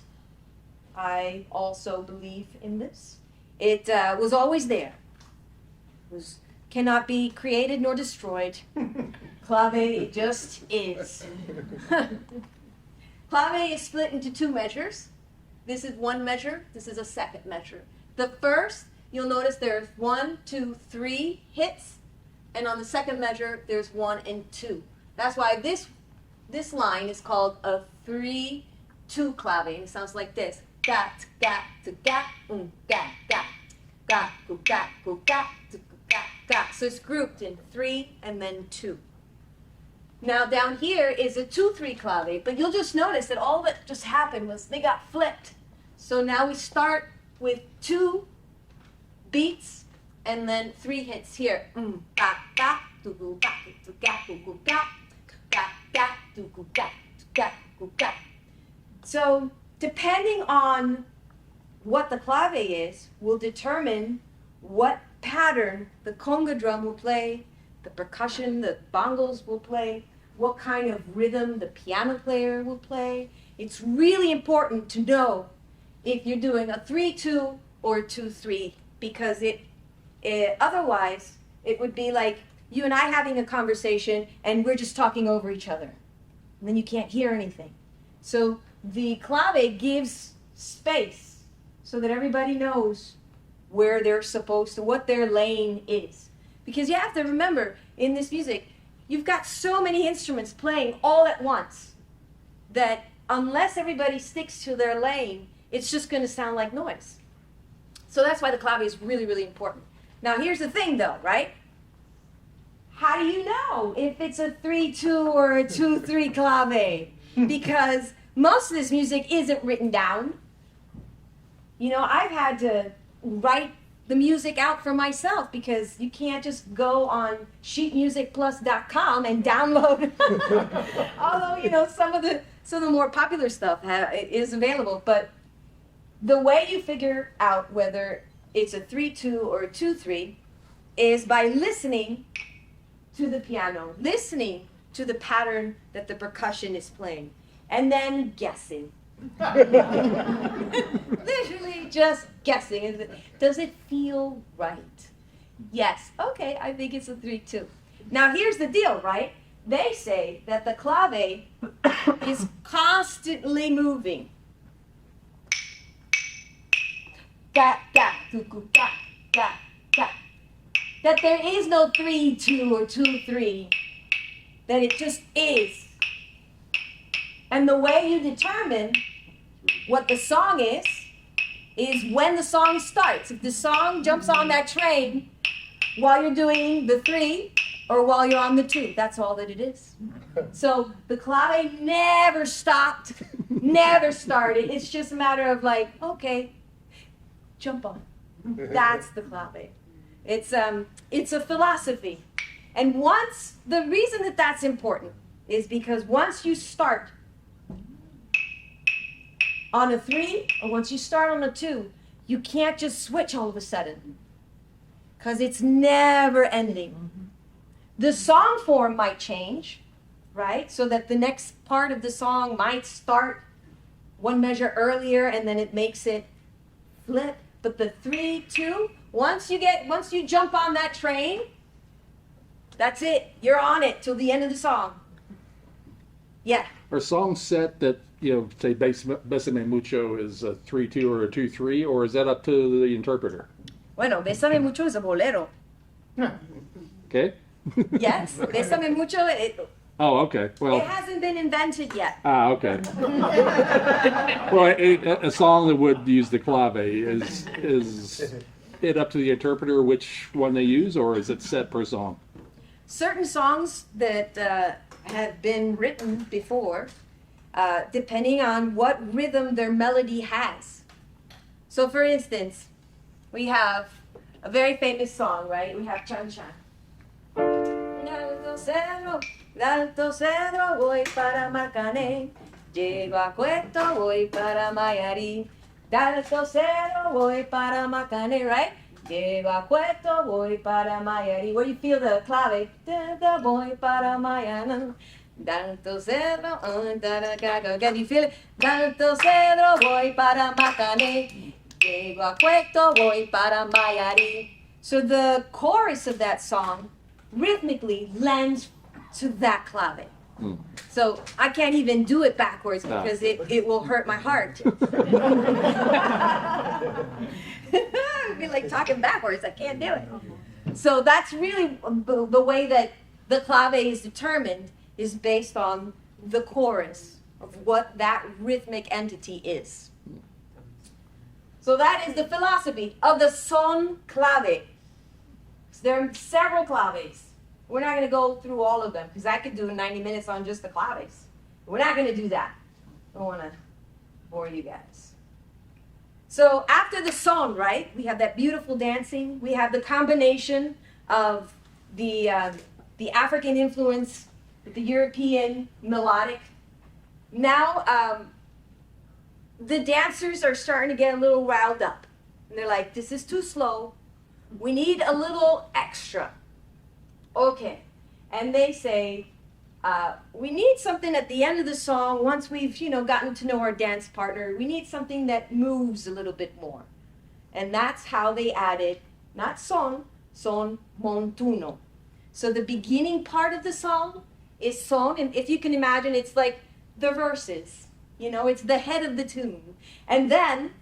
I also believe in this. It was always there. Cannot be created nor destroyed. Clave just is. Clave is split into two measures. This is one measure. This is a second measure. The first, you'll notice there's 1, 2, 3 hits, and on the second measure there's 1 and 2. That's why this line is called a 3-2 clave. It sounds like this: ga ga to ga ga ga ga ga ga ga ga. So it's grouped in 3 and then 2. Now down here is a 2-3 clave, but you'll just notice that all that just happened was they got flipped. So now we start with 2 beats and then 3 hits here. Ga ga to go ga to ga to go ga ga ga to go ga ga ga. So depending on what the clave is, will determine what pattern the conga drum will play, the percussion, the bongos will play, what kind of rhythm the piano player will play. It's really important to know if you're doing a 3-2 or a 2-3, because otherwise it would be like you and I having a conversation and we're just talking over each other, and then you can't hear anything. So the clave gives space so that everybody knows where they're supposed to, what their lane is. Because you have to remember, in this music, you've got so many instruments playing all at once that unless everybody sticks to their lane, it's just going to sound like noise. So that's why the clave is really, really important. Now here's the thing though, right? How do you know if it's a 3-2 or a 2-3 clave? Because most of this music isn't written down. You know, I've had to write the music out for myself because you can't just go on sheetmusicplus.com and download. Although, you know, some of the more popular stuff is available, but the way you figure out whether it's a 3-2 or a 2-3 is by listening to the piano, listening to the pattern that the percussion is playing, and then guessing. Literally just guessing. Does it feel right? Yes. Okay, I think it's a 3-2. Now here's the deal, right? They say that the clave is constantly moving. Ga, ga, tuku, ga, ga, ga. That there is no 3-2 or 2-3. That it just is. And the way you determine what the song is when the song starts. If the song jumps on that train while you're doing the 3 or while you're on the 2, that's all that it is. So the clave never stopped, never started. It's just a matter of like, okay, jump on. That's the clave. It's a philosophy. And the reason that that's important is because once you start on a 3, or once you start on a 2, you can't just switch all of a sudden, because it's never ending. The song form might change, right? So that the next part of the song might start one measure earlier, and then it makes it flip. But the 3-2, once you jump on that train, that's it. You're on it till the end of the song. Yeah. Are songs set that, you know, say Bésame Mucho is a 3-2 or a 2-3, or is that up to the interpreter? Bueno, Bésame Mucho is a bolero. Okay. Yes, Bésame Mucho. Oh, okay. Well, It hasn't been invented yet. okay. Well, a song that would use the clave is it up to the interpreter which one they use, or is it set per song? Certain songs that have been written before, depending on what rhythm their melody has. So, for instance, we have a very famous song, right? We have Chan Chan. D'Alto Cedro voy para Marcané, llego a Cueto voy para Mayarí. D'Alto Cedro voy para Marcané, right? Llego a Cueto voy para Mayarí. Where you feel the clave? Da voy para Mayana. Tanto cedro, can you feel it? Tanto cedro, voy para Macané. Llego a Cueto, voy para Mayari. So the chorus of that song rhythmically lends to that clave. So I can't even do it backwards because it will hurt my heart. It'd be like talking backwards. I can't do it. So that's really the way that the clave is determined, is based on the chorus of what that rhythmic entity is. So that is the philosophy of the son clave. So there are several claves. We're not going to go through all of them because I could do 90 minutes on just the claves. We're not going to do that. I don't want to bore you guys. So after the son, right, we have that beautiful dancing. We have the combination of the African influence with the European melodic. Now the dancers are starting to get a little riled up. And they're like, this is too slow. We need a little extra. Okay. And they say, we need something at the end of the song, once we've, gotten to know our dance partner, we need something that moves a little bit more. And that's how they added, not son montuno. So the beginning part of the song is son, and if you can imagine, it's like the verses. It's the head of the tune. And then,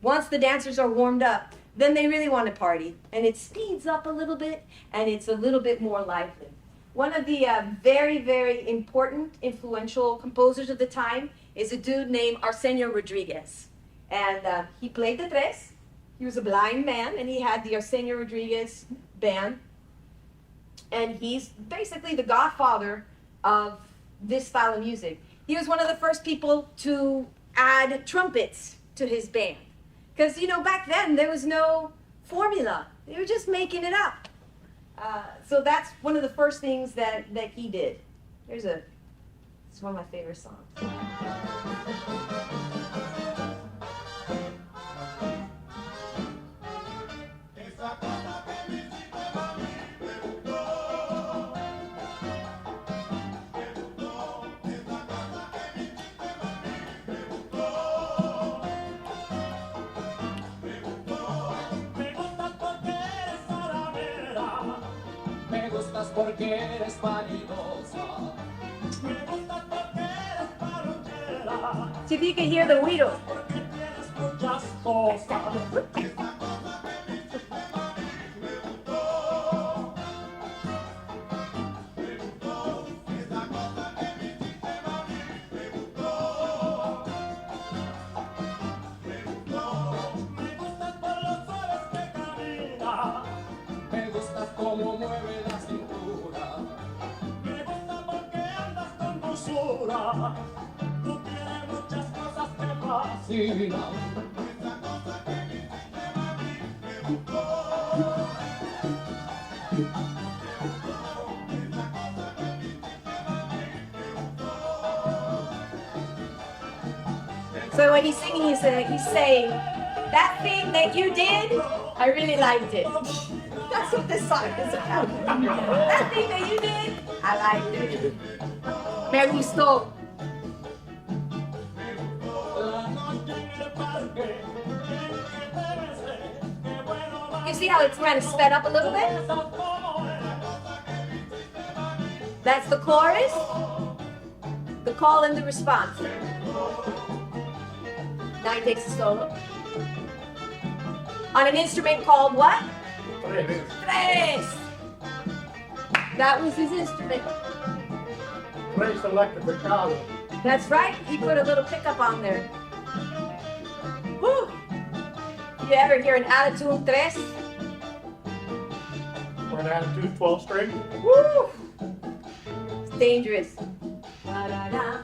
once the dancers are warmed up, then they really want to party. And it speeds up a little bit, and it's a little bit more lively. One of the very, very important, influential composers of the time is a dude named Arsenio Rodriguez. And he played the tres. He was a blind man, and he had the Arsenio Rodriguez Band. And he's basically the godfather of this style of music. He was one of the first people to add trumpets to his band. Because, back then there was no formula. They were just making it up. So that's one of the first things that he did. It's one of my favorite songs. Porque eres vanidosa. See if you can hear the güiro. Me gusta cómo mueve la cintura. Me gusta porque andas con dulzura. Tú tienes muchas cosas que fascinan. Esa cosa que me hiciste a mí me gustó. So when he's singing, he's saying, that thing that you did, I really liked it. That's what this song is about. That thing that you did, I liked it. Me gustó. You see how it's kind of sped up a little bit? That's the chorus, the call and the response. Now he takes a solo. On an instrument called what? Tres. That was his instrument. Tres electrificado. That's right. He put a little pickup on there. Woo! You ever hear an attitude tres? Or an attitude 12 string. Woo! It's dangerous. Da-da-da.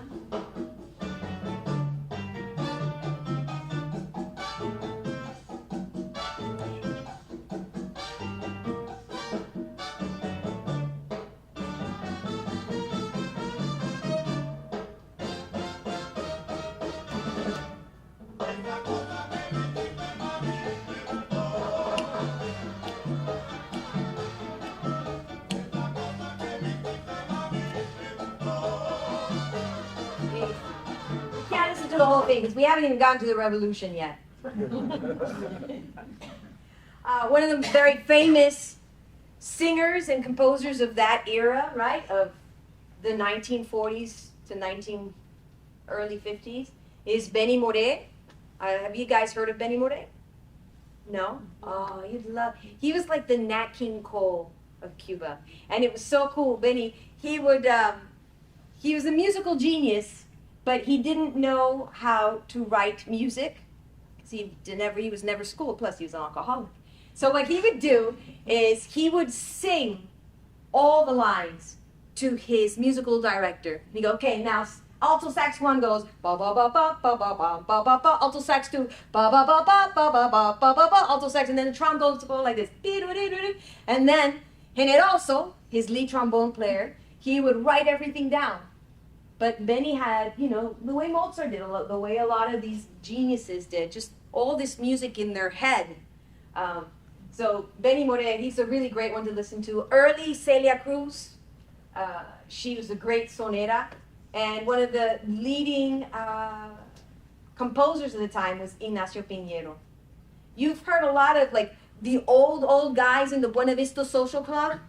to the whole thing because we haven't even gotten to the revolution yet. One of the very famous singers and composers of that era, right, of the 1940s to early 50s, is Benny Moré. Have you guys heard of Benny Moré? No? Oh, you'd love. He was like the Nat King Cole of Cuba, and it was so cool. Benny, he was a musical genius, but he didn't know how to write music because he was never schooled. Plus, he was an alcoholic. So what he would do is he would sing all the lines to his musical director. He'd go, okay, now alto sax 1 goes ba ba ba ba ba ba ba ba ba ba. Alto sax 2 ba ba ba ba ba ba ba ba ba ba. Alto sax, and then the trombones go like this. And then Generoso, his lead trombone player, he would write everything down. But Benny had, you know, the way Mozart did, the way a lot of these geniuses did, just all this music in their head. So Benny Moré, he's a really great one to listen to. Early Celia Cruz, she was a great sonera. And one of the leading composers of the time was Ignacio Piñero. You've heard a lot of like the old guys in the Buena Vista Social Club.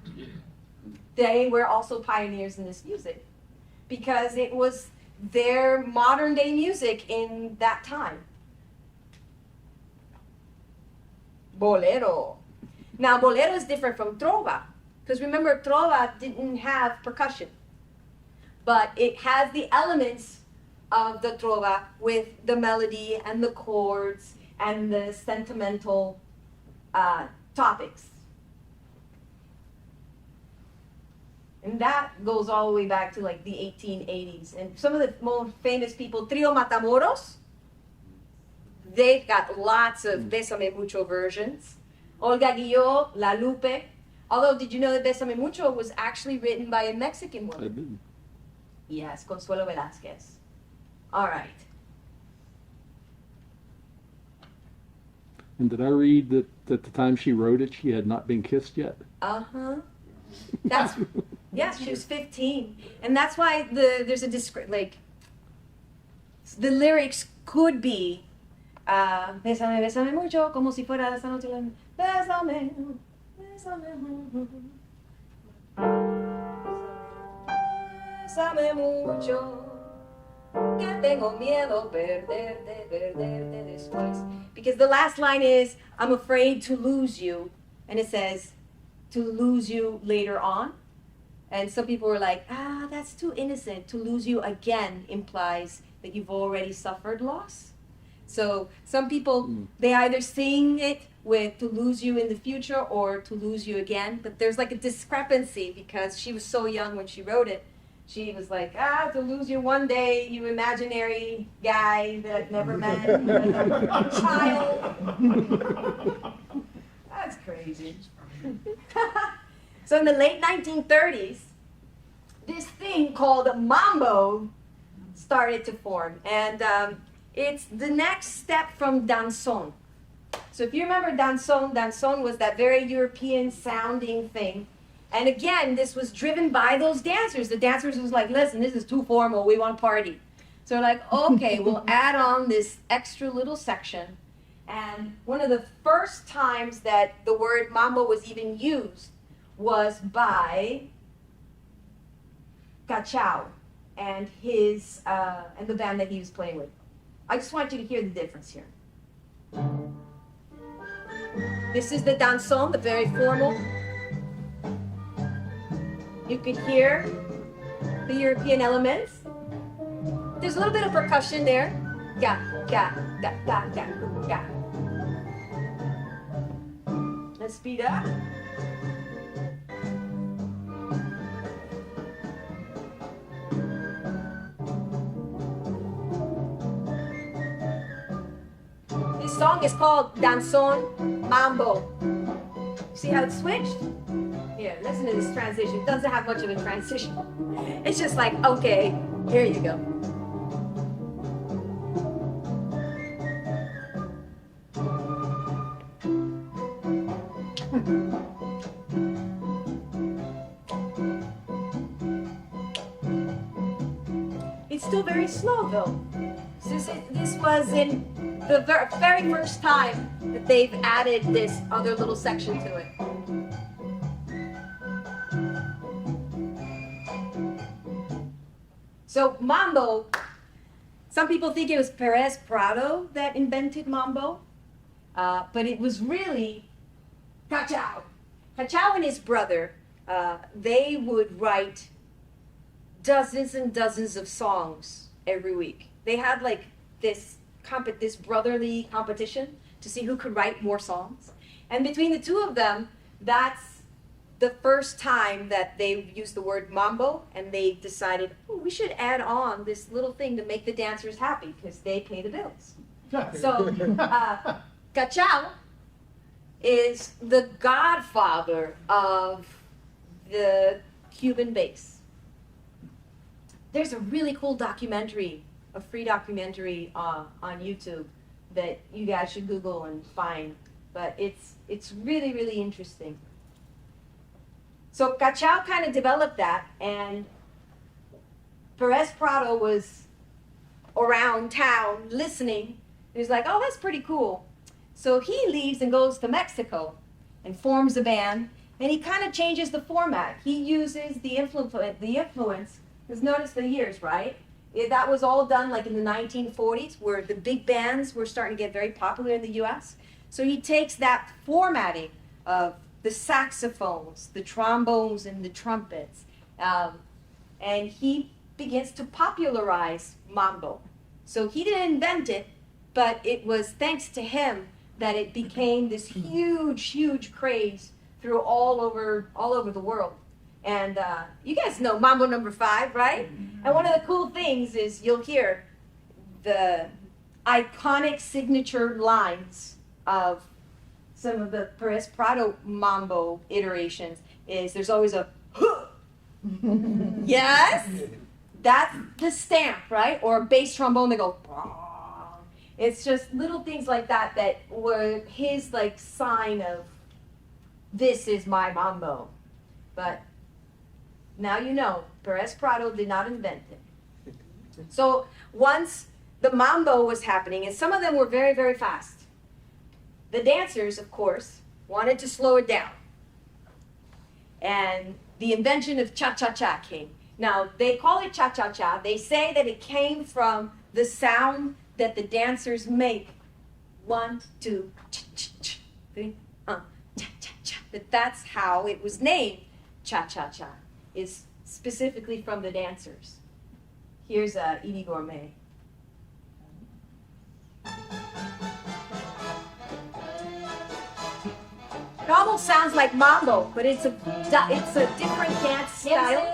They were also pioneers in this music because it was their modern day music in that time. Bolero. Now bolero is different from trova because remember trova didn't have percussion. But it has the elements of the trova with the melody and the chords and the sentimental topics. And that goes all the way back to like the 1880s. And some of the most famous people, Trio Matamoros, they've got lots of Bésame Mucho versions. Olga Guillot, La Lupe. Although, did you know that Bésame Mucho was actually written by a Mexican woman? I didn't. Yes, Consuelo Velázquez. All right. And did I read that at the time she wrote it, she had not been kissed yet? Uh-huh. That's, yes, she was 15. And that's why there's a like, the lyrics could be, Bésame, bésame mucho, como si fuera esta noche, bésame, bésame mucho. Bésame mucho, que tengo miedo perderte después. Because the last line is, I'm afraid to lose you. And it says, to lose you later on. And some people were like, that's too innocent. To lose you again implies that you've already suffered loss. So some people, they either sing it with to lose you in the future or to lose you again. But there's like a discrepancy because she was so young when she wrote it. She was like, to lose you one day, you imaginary guy that I've never met, child. That's crazy. So in the late 1930s, this thing called mambo started to form. And it's the next step from danzón. So if you remember danzón was that very European sounding thing. And again, this was driven by those dancers. The dancers was like, listen, this is too formal. We want to party. So they're like, okay, we'll add on this extra little section. And one of the first times that the word mambo was even used was by Cachao and his and the band that he was playing with. I just want you to hear the difference here. This is the danzón, the very formal. You could hear the European elements. There's a little bit of percussion there. Ga, ga, ga, ga, ga, ga. Let's speed up. This song is called Danzón Mambo. See how it switched? Here, listen to this transition. It doesn't have much of a transition. It's just like, okay, here you go. It's still very slow though. This This was in the very first time that they've added this other little section to it. So mambo, some people think it was Perez Prado that invented mambo, but it was really Cachao. Cachao and his brother, they would write dozens and dozens of songs every week. They had like this brotherly competition to see who could write more songs. And between the two of them, that's the first time that they used the word mambo, and they decided, oh, we should add on this little thing to make the dancers happy because they pay the bills. So Cachao is the godfather of the Cuban bass. There's a really cool documentary, a free documentary on YouTube that you guys should Google and find. But it's really, really interesting. So Cachao kind of developed that, and Perez Prado was around town listening. He was like, oh, that's pretty cool. So he leaves and goes to Mexico and forms a band, and he kind of changes the format. He uses the influence, because notice the years, right? That was all done like in the 1940s, where the big bands were starting to get very popular in the US. So he takes that formatting of the saxophones, the trombones, and the trumpets, and he begins to popularize mambo. So he didn't invent it, but it was thanks to him that it became this huge, huge craze through all over the world. And you guys know Mambo number 5, right? And one of the cool things is you'll hear the iconic signature lines of some of the Perez Prado mambo iterations is there's always a huh. Yes, that's the stamp, right? Or a bass trombone, they go. It's just little things like that that were his like sign of this is my mambo. But now you know, Perez Prado did not invent it. So once the mambo was happening, and some of them were very, very fast, the dancers, of course, wanted to slow it down. And the invention of cha-cha-cha came. Now, they call it cha-cha-cha. They say that it came from the sound that the dancers make. 1, 2, ch-ch-ch, 3, cha-cha-cha. That's how it was named, cha-cha-cha, is specifically from the dancers. Here's Edie Gourmet. It almost sounds like mambo, but it's a different dance style.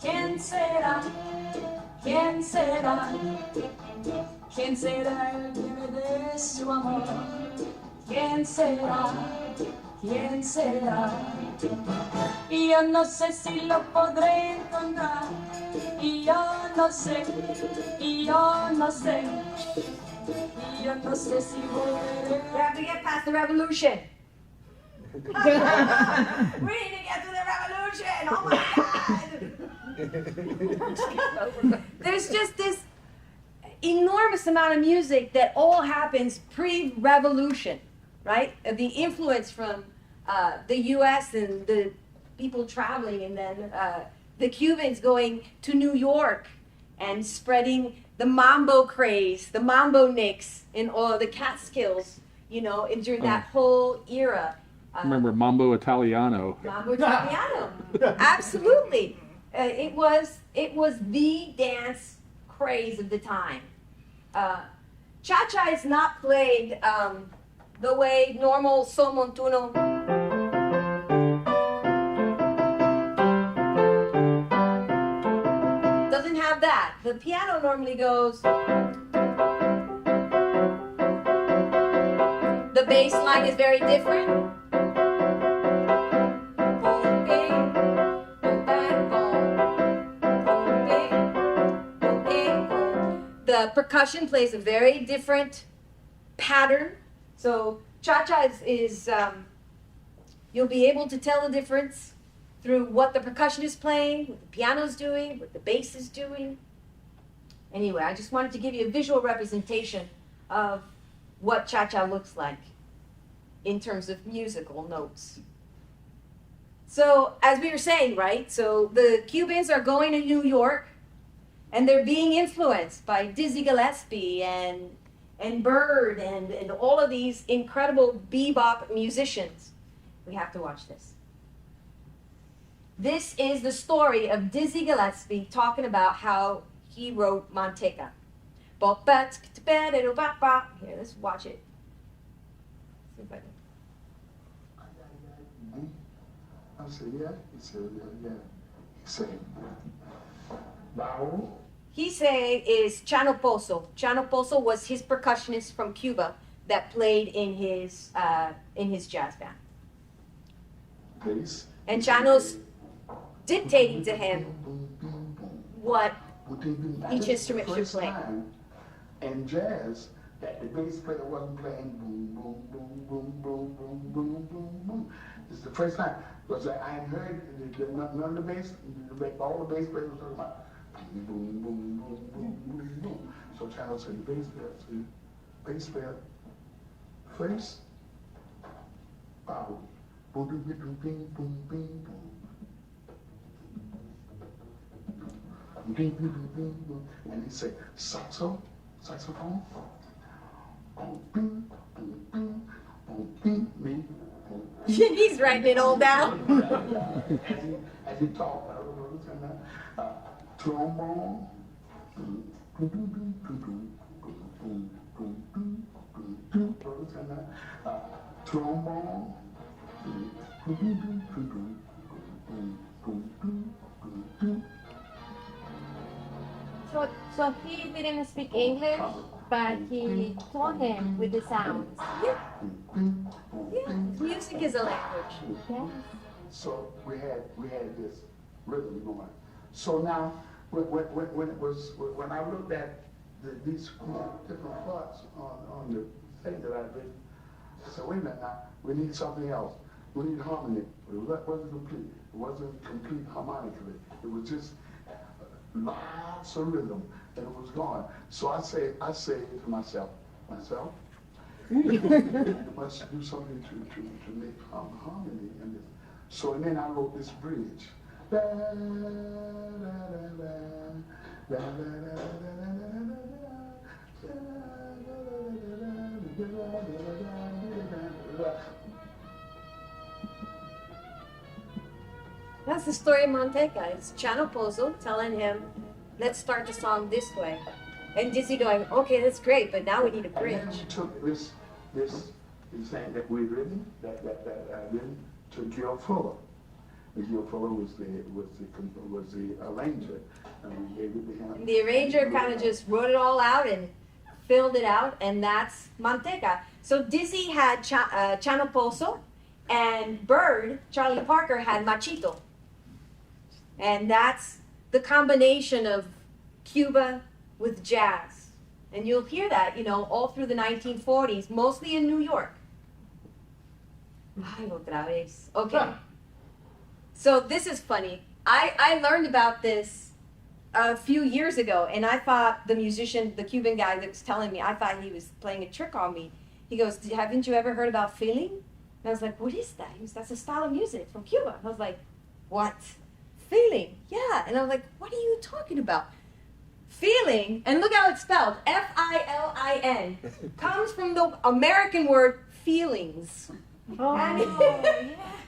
¿Quién será? ¿Quién será? ¿Quién será el que me dé su amor? ¿Quién será? ¿Quién será? Y yo no sé si lo podré encontrar. Y yo no sé, y yo no sé. We have to get past the revolution. We need to get to the revolution. Oh my God. There's just this enormous amount of music that all happens pre-revolution, right? The influence from the US and the people traveling, and then the Cubans going to New York and spreading the mambo craze, the mambo nicks in all the Catskills, you know, and during that whole era. Remember Mambo Italiano? Mambo Italiano, absolutely. It was the dance craze of the time. Cha-cha is not played the way normal son montuno. Doesn't have that. The piano normally goes. The bass line is very different. The percussion plays a very different pattern. So cha-cha is you'll be able to tell the difference through what the percussion is playing, what the piano's doing, what the bass is doing. Anyway, I just wanted to give you a visual representation of what cha-cha looks like in terms of musical notes. So, as we were saying, right, so the Cubans are going to New York, and they're being influenced by Dizzy Gillespie and Bird and all of these incredible bebop musicians. We have to watch this. This is the story of Dizzy Gillespie talking about how he wrote Manteca. Here, let's watch it. See if I can. I said, yeah. He said, yeah. He said, Bow. He say is Chano Pozo. Chano Pozo was his percussionist from Cuba that played in his jazz band. Bass. And Chano's dictating to him what each instrument should play. And jazz, that the bass player wasn't playing boom, boom, boom, boom, boom, boom, boom, boom, boom. It's the first time. Because I hadn't heard none of the bass, all the bass players were talking about boom, boom, boom, boom, boom, boom, boom. So Chano said, the bass player, face, bow, boom, boom, boom, boom, boom, boom, boom. And he said, saxophone, me. He's writing it all down. As he talked, trombone, trombone, So he didn't speak English, but he taught him with the sounds. Yeah, music is a language. Yeah. So we had this rhythm going. So now, when I looked at these different parts on the thing that I've written, I said, wait a minute now, we need something else. We need harmony. It wasn't complete. It wasn't complete harmonically. It was just lots of rhythm, and it was gone. So I say to myself, you must do something to make harmony in this. So and then I wrote this bridge. That's the story of Manteca. It's Chano Pozo telling him, let's start the song this way. And Dizzy going, okay, that's great, but now we need a bridge. And then we took this thing that we'd written, that I written, to Gil Fuller. And Gil Fuller was the arranger, and we gave it to him. The arranger kind of just wrote it all out and filled it out, and that's Manteca. So Dizzy had Chano Pozo, and Bird, Charlie Parker, had Machito. And that's the combination of Cuba with jazz. And you'll hear that, all through the 1940s, mostly in New York. Ay, otra vez. Okay. So this is funny. I learned about this a few years ago, and I thought the musician, the Cuban guy that was telling me, I thought he was playing a trick on me. He goes, haven't you ever heard about feeling? And I was like, what is that? He goes, that's a style of music from Cuba. I was like, what? Feeling? Yeah. And I was like, what are you talking about? Feeling, and look how it's spelled, F-I-L-I-N, comes from the American word feelings. Oh, And yeah.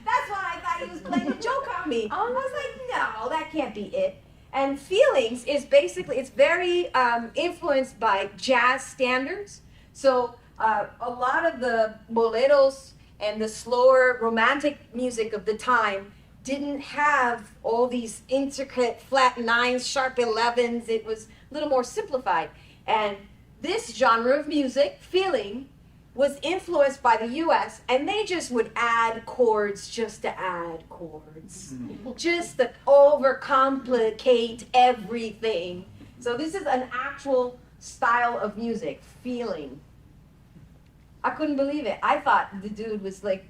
that's why I thought he was playing a joke on me. I was like, no, that can't be it. And feelings is basically, it's very influenced by jazz standards. So a lot of the boleros and the slower romantic music of the time didn't have all these intricate flat nines, sharp 11s. It was a little more simplified. And this genre of music, feeling, was influenced by the US, and they just would add chords just to add chords. Just to overcomplicate everything. So this is an actual style of music, feeling. I couldn't believe it. I thought the dude was like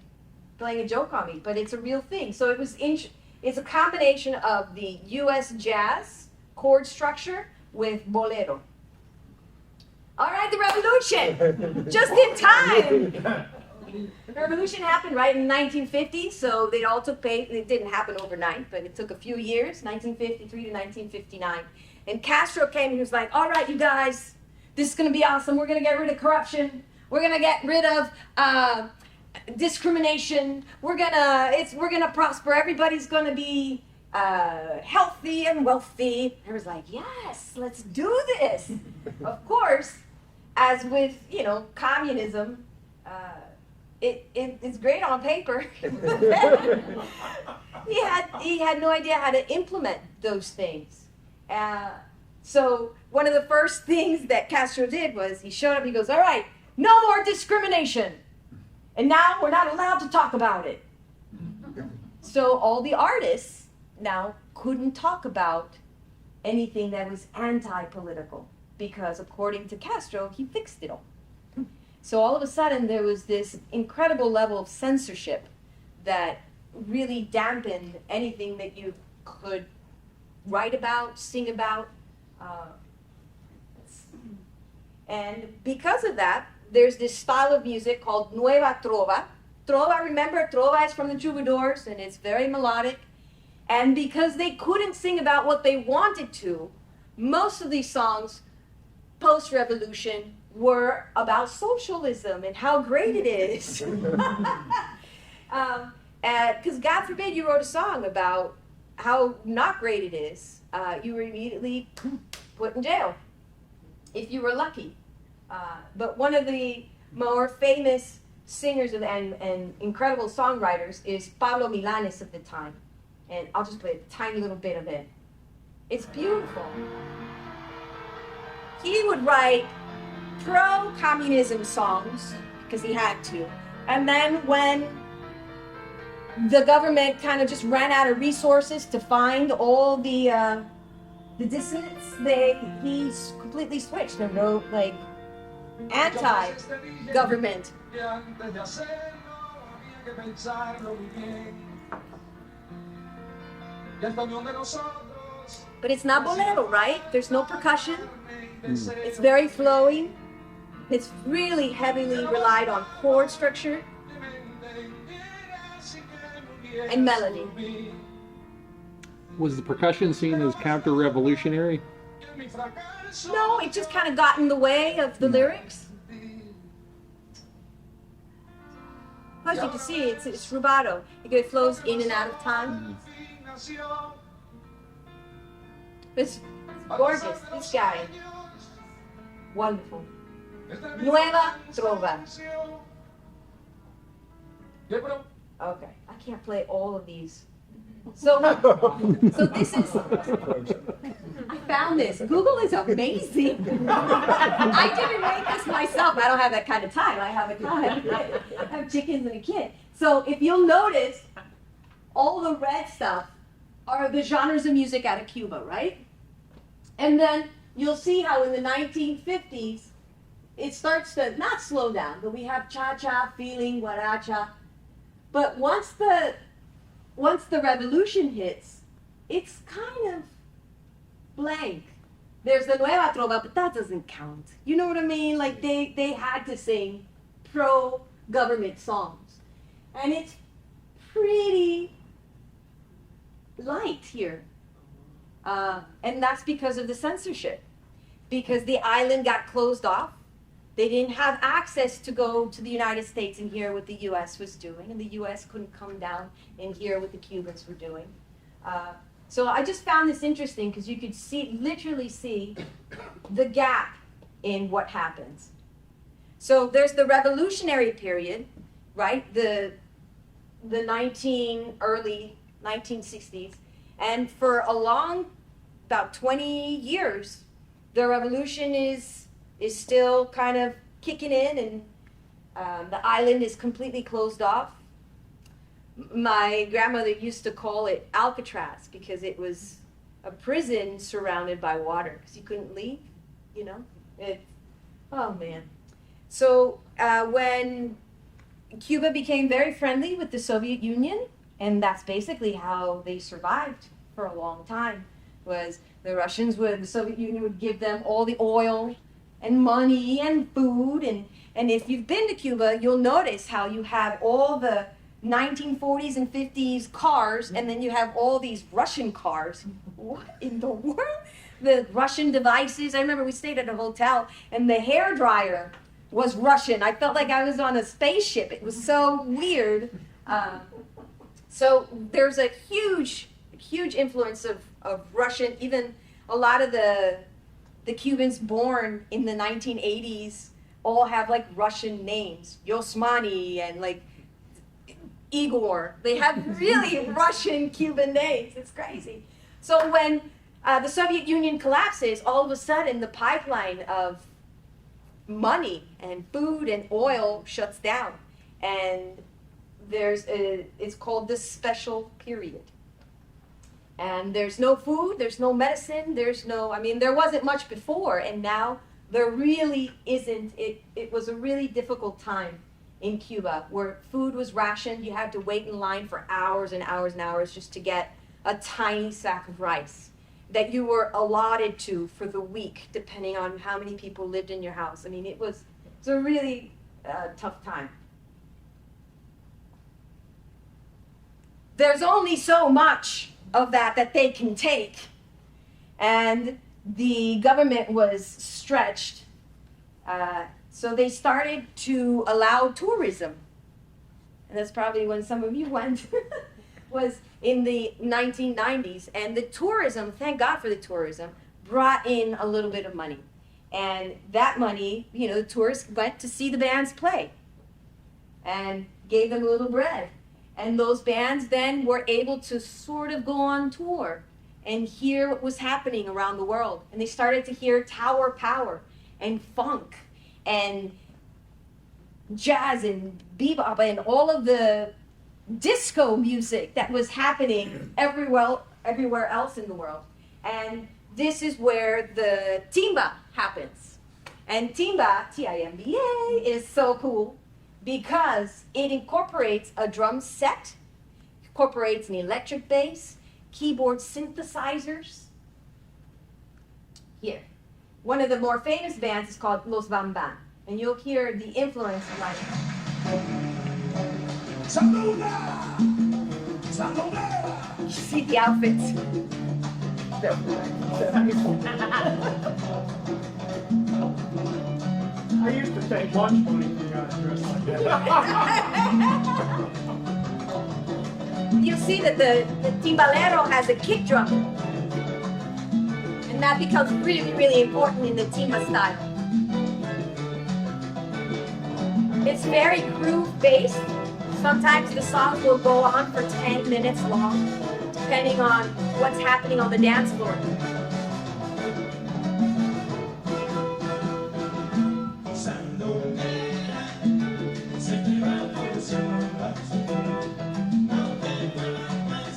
playing a joke on me, but it's a real thing. So it's a combination of the US jazz chord structure with Bolero. All right, the revolution, just in time. The revolution happened right in 1950, so they all took place. It didn't happen overnight, but it took a few years, 1953 to 1959. And Castro came and he was like, all right, you guys, this is going to be awesome. We're going to get rid of corruption. We're going to get rid of discrimination. We're gonna prosper. Everybody's going to be healthy and wealthy. And I was like, yes, let's do this. Of course, as with, communism, it's great on paper. he had no idea how to implement those things. So one of the first things that Castro did was he showed up, he goes, all right, no more discrimination. And now we're not allowed to talk about it. So all the artists now couldn't talk about anything that was anti-political because according to Castro, he fixed it all. So all of a sudden there was this incredible level of censorship that really dampened anything that you could write about, sing about. And because of that, there's this style of music called Nueva Trova. Trova, remember, Trova is from the troubadours and it's very melodic. And because they couldn't sing about what they wanted to, most of these songs post-revolution were about socialism and how great it is. Because God forbid you wrote a song about how not great it is, you were immediately put in jail, if you were lucky. But one of the more famous singers and incredible songwriters is Pablo Milanés of the time. And I'll just play a tiny little bit of it. It's beautiful. He would write pro-communism songs, because he had to. And then when the government kind of just ran out of resources to find all the dissidents, he completely switched and wrote like anti-government. But it's not bolero, right? There's no percussion. It's very flowy. It's really heavily relied on chord structure and melody. Was the percussion seen as counter-revolutionary? No, it just kind of got in the way of the lyrics. Plus, you can see it's rubato. It flows in and out of time. It's gorgeous. This guy, wonderful. Nueva Trova. Okay, I can't play all of these. So this is, I found this. Google is amazing. I didn't make this myself. I don't have that kind of time. I have chickens and a kid. So if you'll notice, all the red stuff are the genres of music out of Cuba, right? And then you'll see how in the 1950s, it starts to not slow down, but we have cha-cha, feeling, guaracha. But once the revolution hits, it's kind of blank. There's the Nueva Trova, but that doesn't count. You know what I mean? Like they had to sing pro-government songs. And it's pretty light here. And that's because of the censorship. Because the island got closed off. They didn't have access to go to the United States and hear what the U.S. was doing, and the U.S. couldn't come down and hear what the Cubans were doing. So I just found this interesting because you could literally see the gap in what happens. So there's the revolutionary period, right? The early 1960s, and for about 20 years, the revolution is still kind of kicking in, and the island is completely closed off. My grandmother used to call it Alcatraz because it was a prison surrounded by water because you couldn't leave, oh man. So when Cuba became very friendly with the Soviet Union, and that's basically how they survived for a long time, Was the Russians would, the Soviet Union would give them all the oil and money and food, and if you've been to Cuba, you'll notice how you have all the 1940s and 50s cars, and then you have all these Russian cars. What in the world? The Russian devices. I remember we stayed at a hotel, and the hair dryer was Russian. I felt like I was on a spaceship. It was so weird. So there's a huge influence of Russian. Even a lot of the Cubans born in the 1980s all have like Russian names, Yosmani and like Igor. They have really Russian Cuban names. It's crazy. So when the Soviet Union collapses, all of a sudden the pipeline of money and food and oil shuts down, and it's called the special period. And there's no food, there's no medicine, there wasn't much before, and now there really isn't. It was a really difficult time in Cuba where food was rationed. You had to wait in line for hours and hours and hours just to get a tiny sack of rice that you were allotted to for the week, depending on how many people lived in your house. I mean, it was a really tough time. There's only so much of that they can take, and the government was stretched, so they started to allow tourism, and that's probably when some of you went, was in the 1990s, and the tourism, thank God for the tourism, brought in a little bit of money, and that money, the tourists went to see the bands play, and gave them a little bread. And those bands then were able to sort of go on tour and hear what was happening around the world. And they started to hear Tower Power and funk and jazz and bebop and all of the disco music that was happening everywhere else in the world. And this is where the timba happens. And timba, T-I-M-B-A, is so cool, because it incorporates a drum set, incorporates an electric bass, keyboard synthesizers. Here. One of the more famous bands is called Los Bam Bam, and you'll hear the influence like... You see the outfits. I used to take lunch money for guys dressed like that. You see that the timbalero has a kick drum, and that becomes really, really important in the timba style. It's very groove-based. Sometimes the songs will go on for 10 minutes long, depending on what's happening on the dance floor.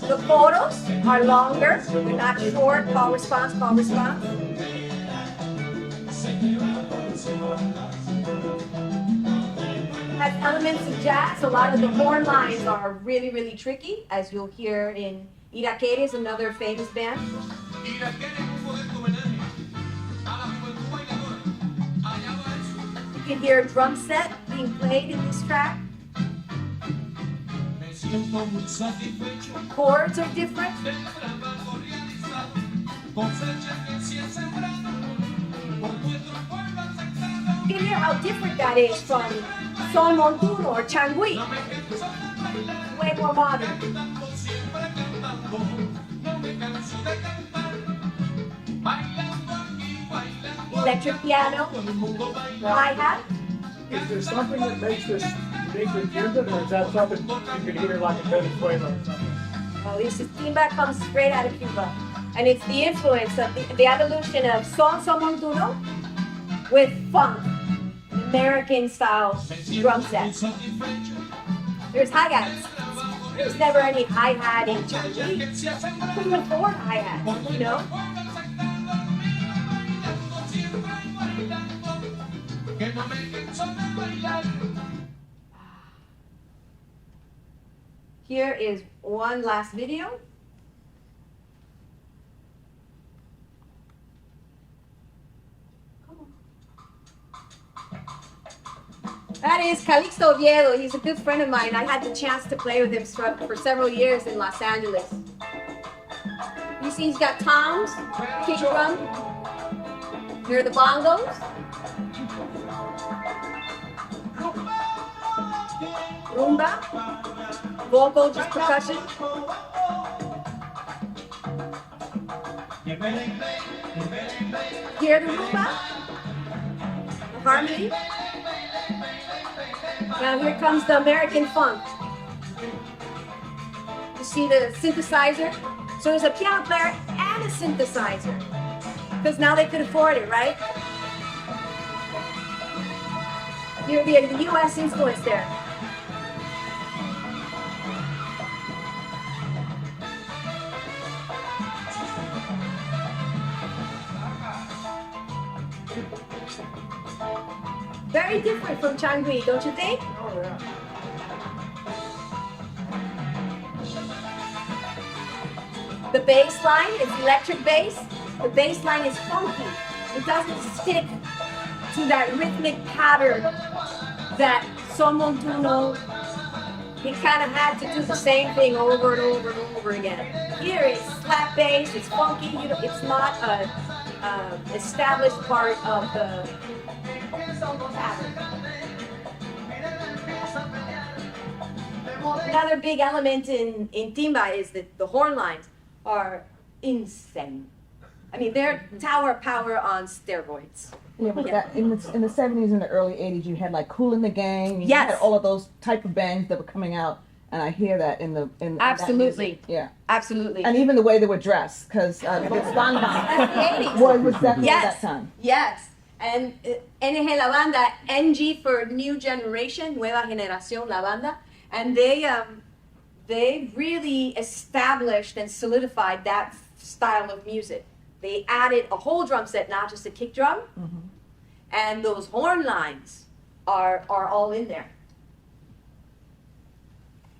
The photos are longer, they're not short, call response, call response. Has elements of jazz. A lot of the horn lines are really, really tricky, as you'll hear in Iraqueres, another famous band. You can hear a drum set being played in this track. Chords are different. You can hear how different that is from son montuno or changui. Way more modern. Electric piano, hi-hat. Is there something that makes this uniquely Cuban, or is that something you can hear like in Venezuela or something? Oh, this is timba comes straight out of Cuba. And it's the influence of the evolution of son montuno with funk, American style drum set. There's hi-hats. There's never any hi-hat in Candi. Couldn't afford hi-hats, you know? Here is one last video. That is Calixto Oviedo. He's a good friend of mine. I had the chance to play with him for several years in Los Angeles. You see he's got toms, kick drum. Here are the bongos. Rumba. Vocal, just percussion. Hear the rumba? The harmony? Now here comes the American funk. You see the synthesizer? So there's a piano player and a synthesizer. Because now they could afford it, right? You're the US influence there. Very different from Changui, don't you think? Oh, yeah. The bass line is electric bass. The bass line is funky. It doesn't stick to that rhythmic pattern that someone do know. He kind of had to do the same thing over and over and over again. Here is slap bass. It's funky. It's not a established part of the solo pattern. Another big element in timba is that the horn lines are insane. I mean, they're tower power on steroids. Yeah, but that, in the 70s and the early 80s, you had like Kool and the Gang. You Yes. had all of those type of bands that were coming out, and I hear that in that Absolutely. music. Yeah. Absolutely. And even the way they were dressed, because the Spanband was definitely Yes. that time. Yes. And NG La Banda, NG for New Generation, Nueva Generación La Banda, and they really established and solidified that style of music. They added a whole drum set, not just a kick drum, and those horn lines are all in there.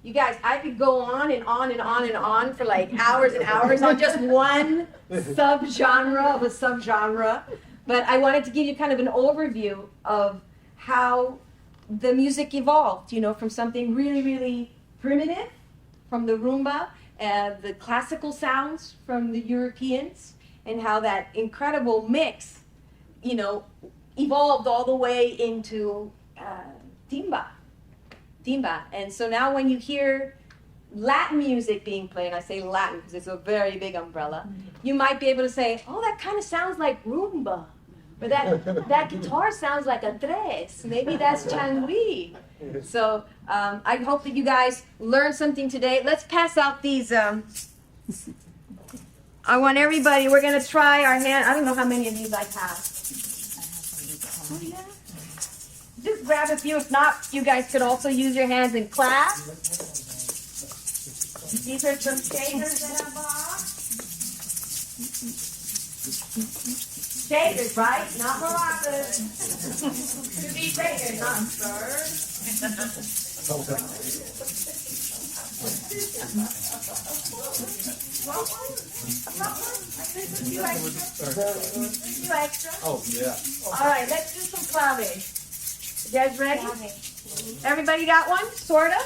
You guys, I could go on and on and on and on for like hours and hours on just one subgenre of a subgenre. But I wanted to give you kind of an overview of how the music evolved, you know, from something really, really primitive, from the rumba, the classical sounds from the Europeans, and how that incredible mix, you know, evolved all the way into timba. And so now when you hear Latin music being played, and I say Latin because it's a very big umbrella, you might be able to say, oh, that kind of sounds like rumba. Or that guitar sounds like a tres. Maybe that's Changui. So I hope that you guys learned something today. Let's pass out these. I want everybody, we're going to try our hand. I don't know how many of these I have. Oh, yeah. Just grab a few. If not, you guys could also use your hands and clap. These are some shakers that I bought. Shakers, right? Not maracas. To be shakers, not stirred. Few extra. Oh, yeah. All right, let's do some clave. You guys ready? Everybody got one? Sorta?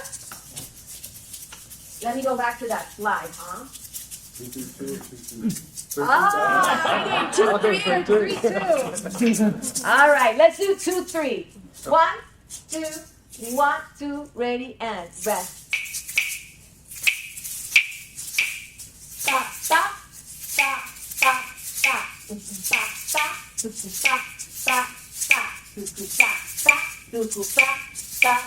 Let me go back to that slide, huh? 2, 3, and 3, 2. All right, let's do 2, 3. 1, 2, 1, 2, ready, and rest. Stop, stop, stop, stop, stop. Stop, stop, stop, stop, stop, stop, stop, stop.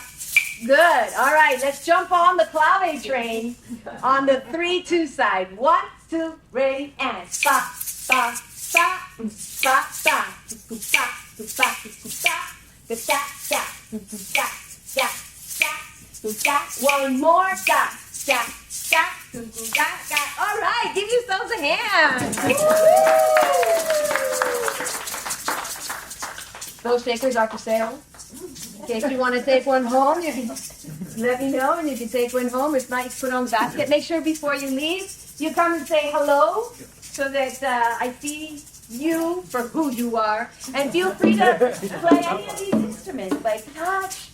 Good. All right, let's jump on the clave train on the 3-2 side. 1, 2, ready, and stop, stop, stop, stop, stop, stop, stop, stop, stop, stop. One more, stop, stop, stop, stop. All right, give yourselves a hand. Those shakers are for sale. In case you want to take one home, you can let me know and you can take one home. If not, you put it on the basket. Make sure before you leave, you come and say hello so that I see you for who you are. And feel free to play any of these instruments, like touch,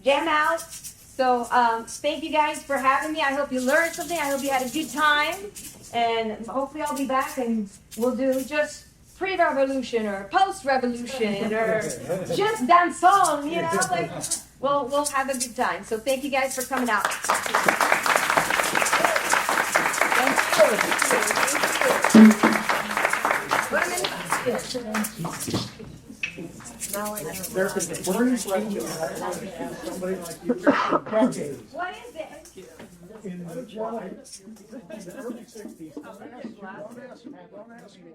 jam out. So thank you guys for having me. I hope you learned something. I hope you had a good time. And hopefully I'll be back and we'll do just pre-revolution or post-revolution or just dance song, you know, like we'll have a good time. So thank you guys for coming out. Now, there's a burning question I'd like to ask somebody like you for decades. What is it? In the early 60s. Don't ask me.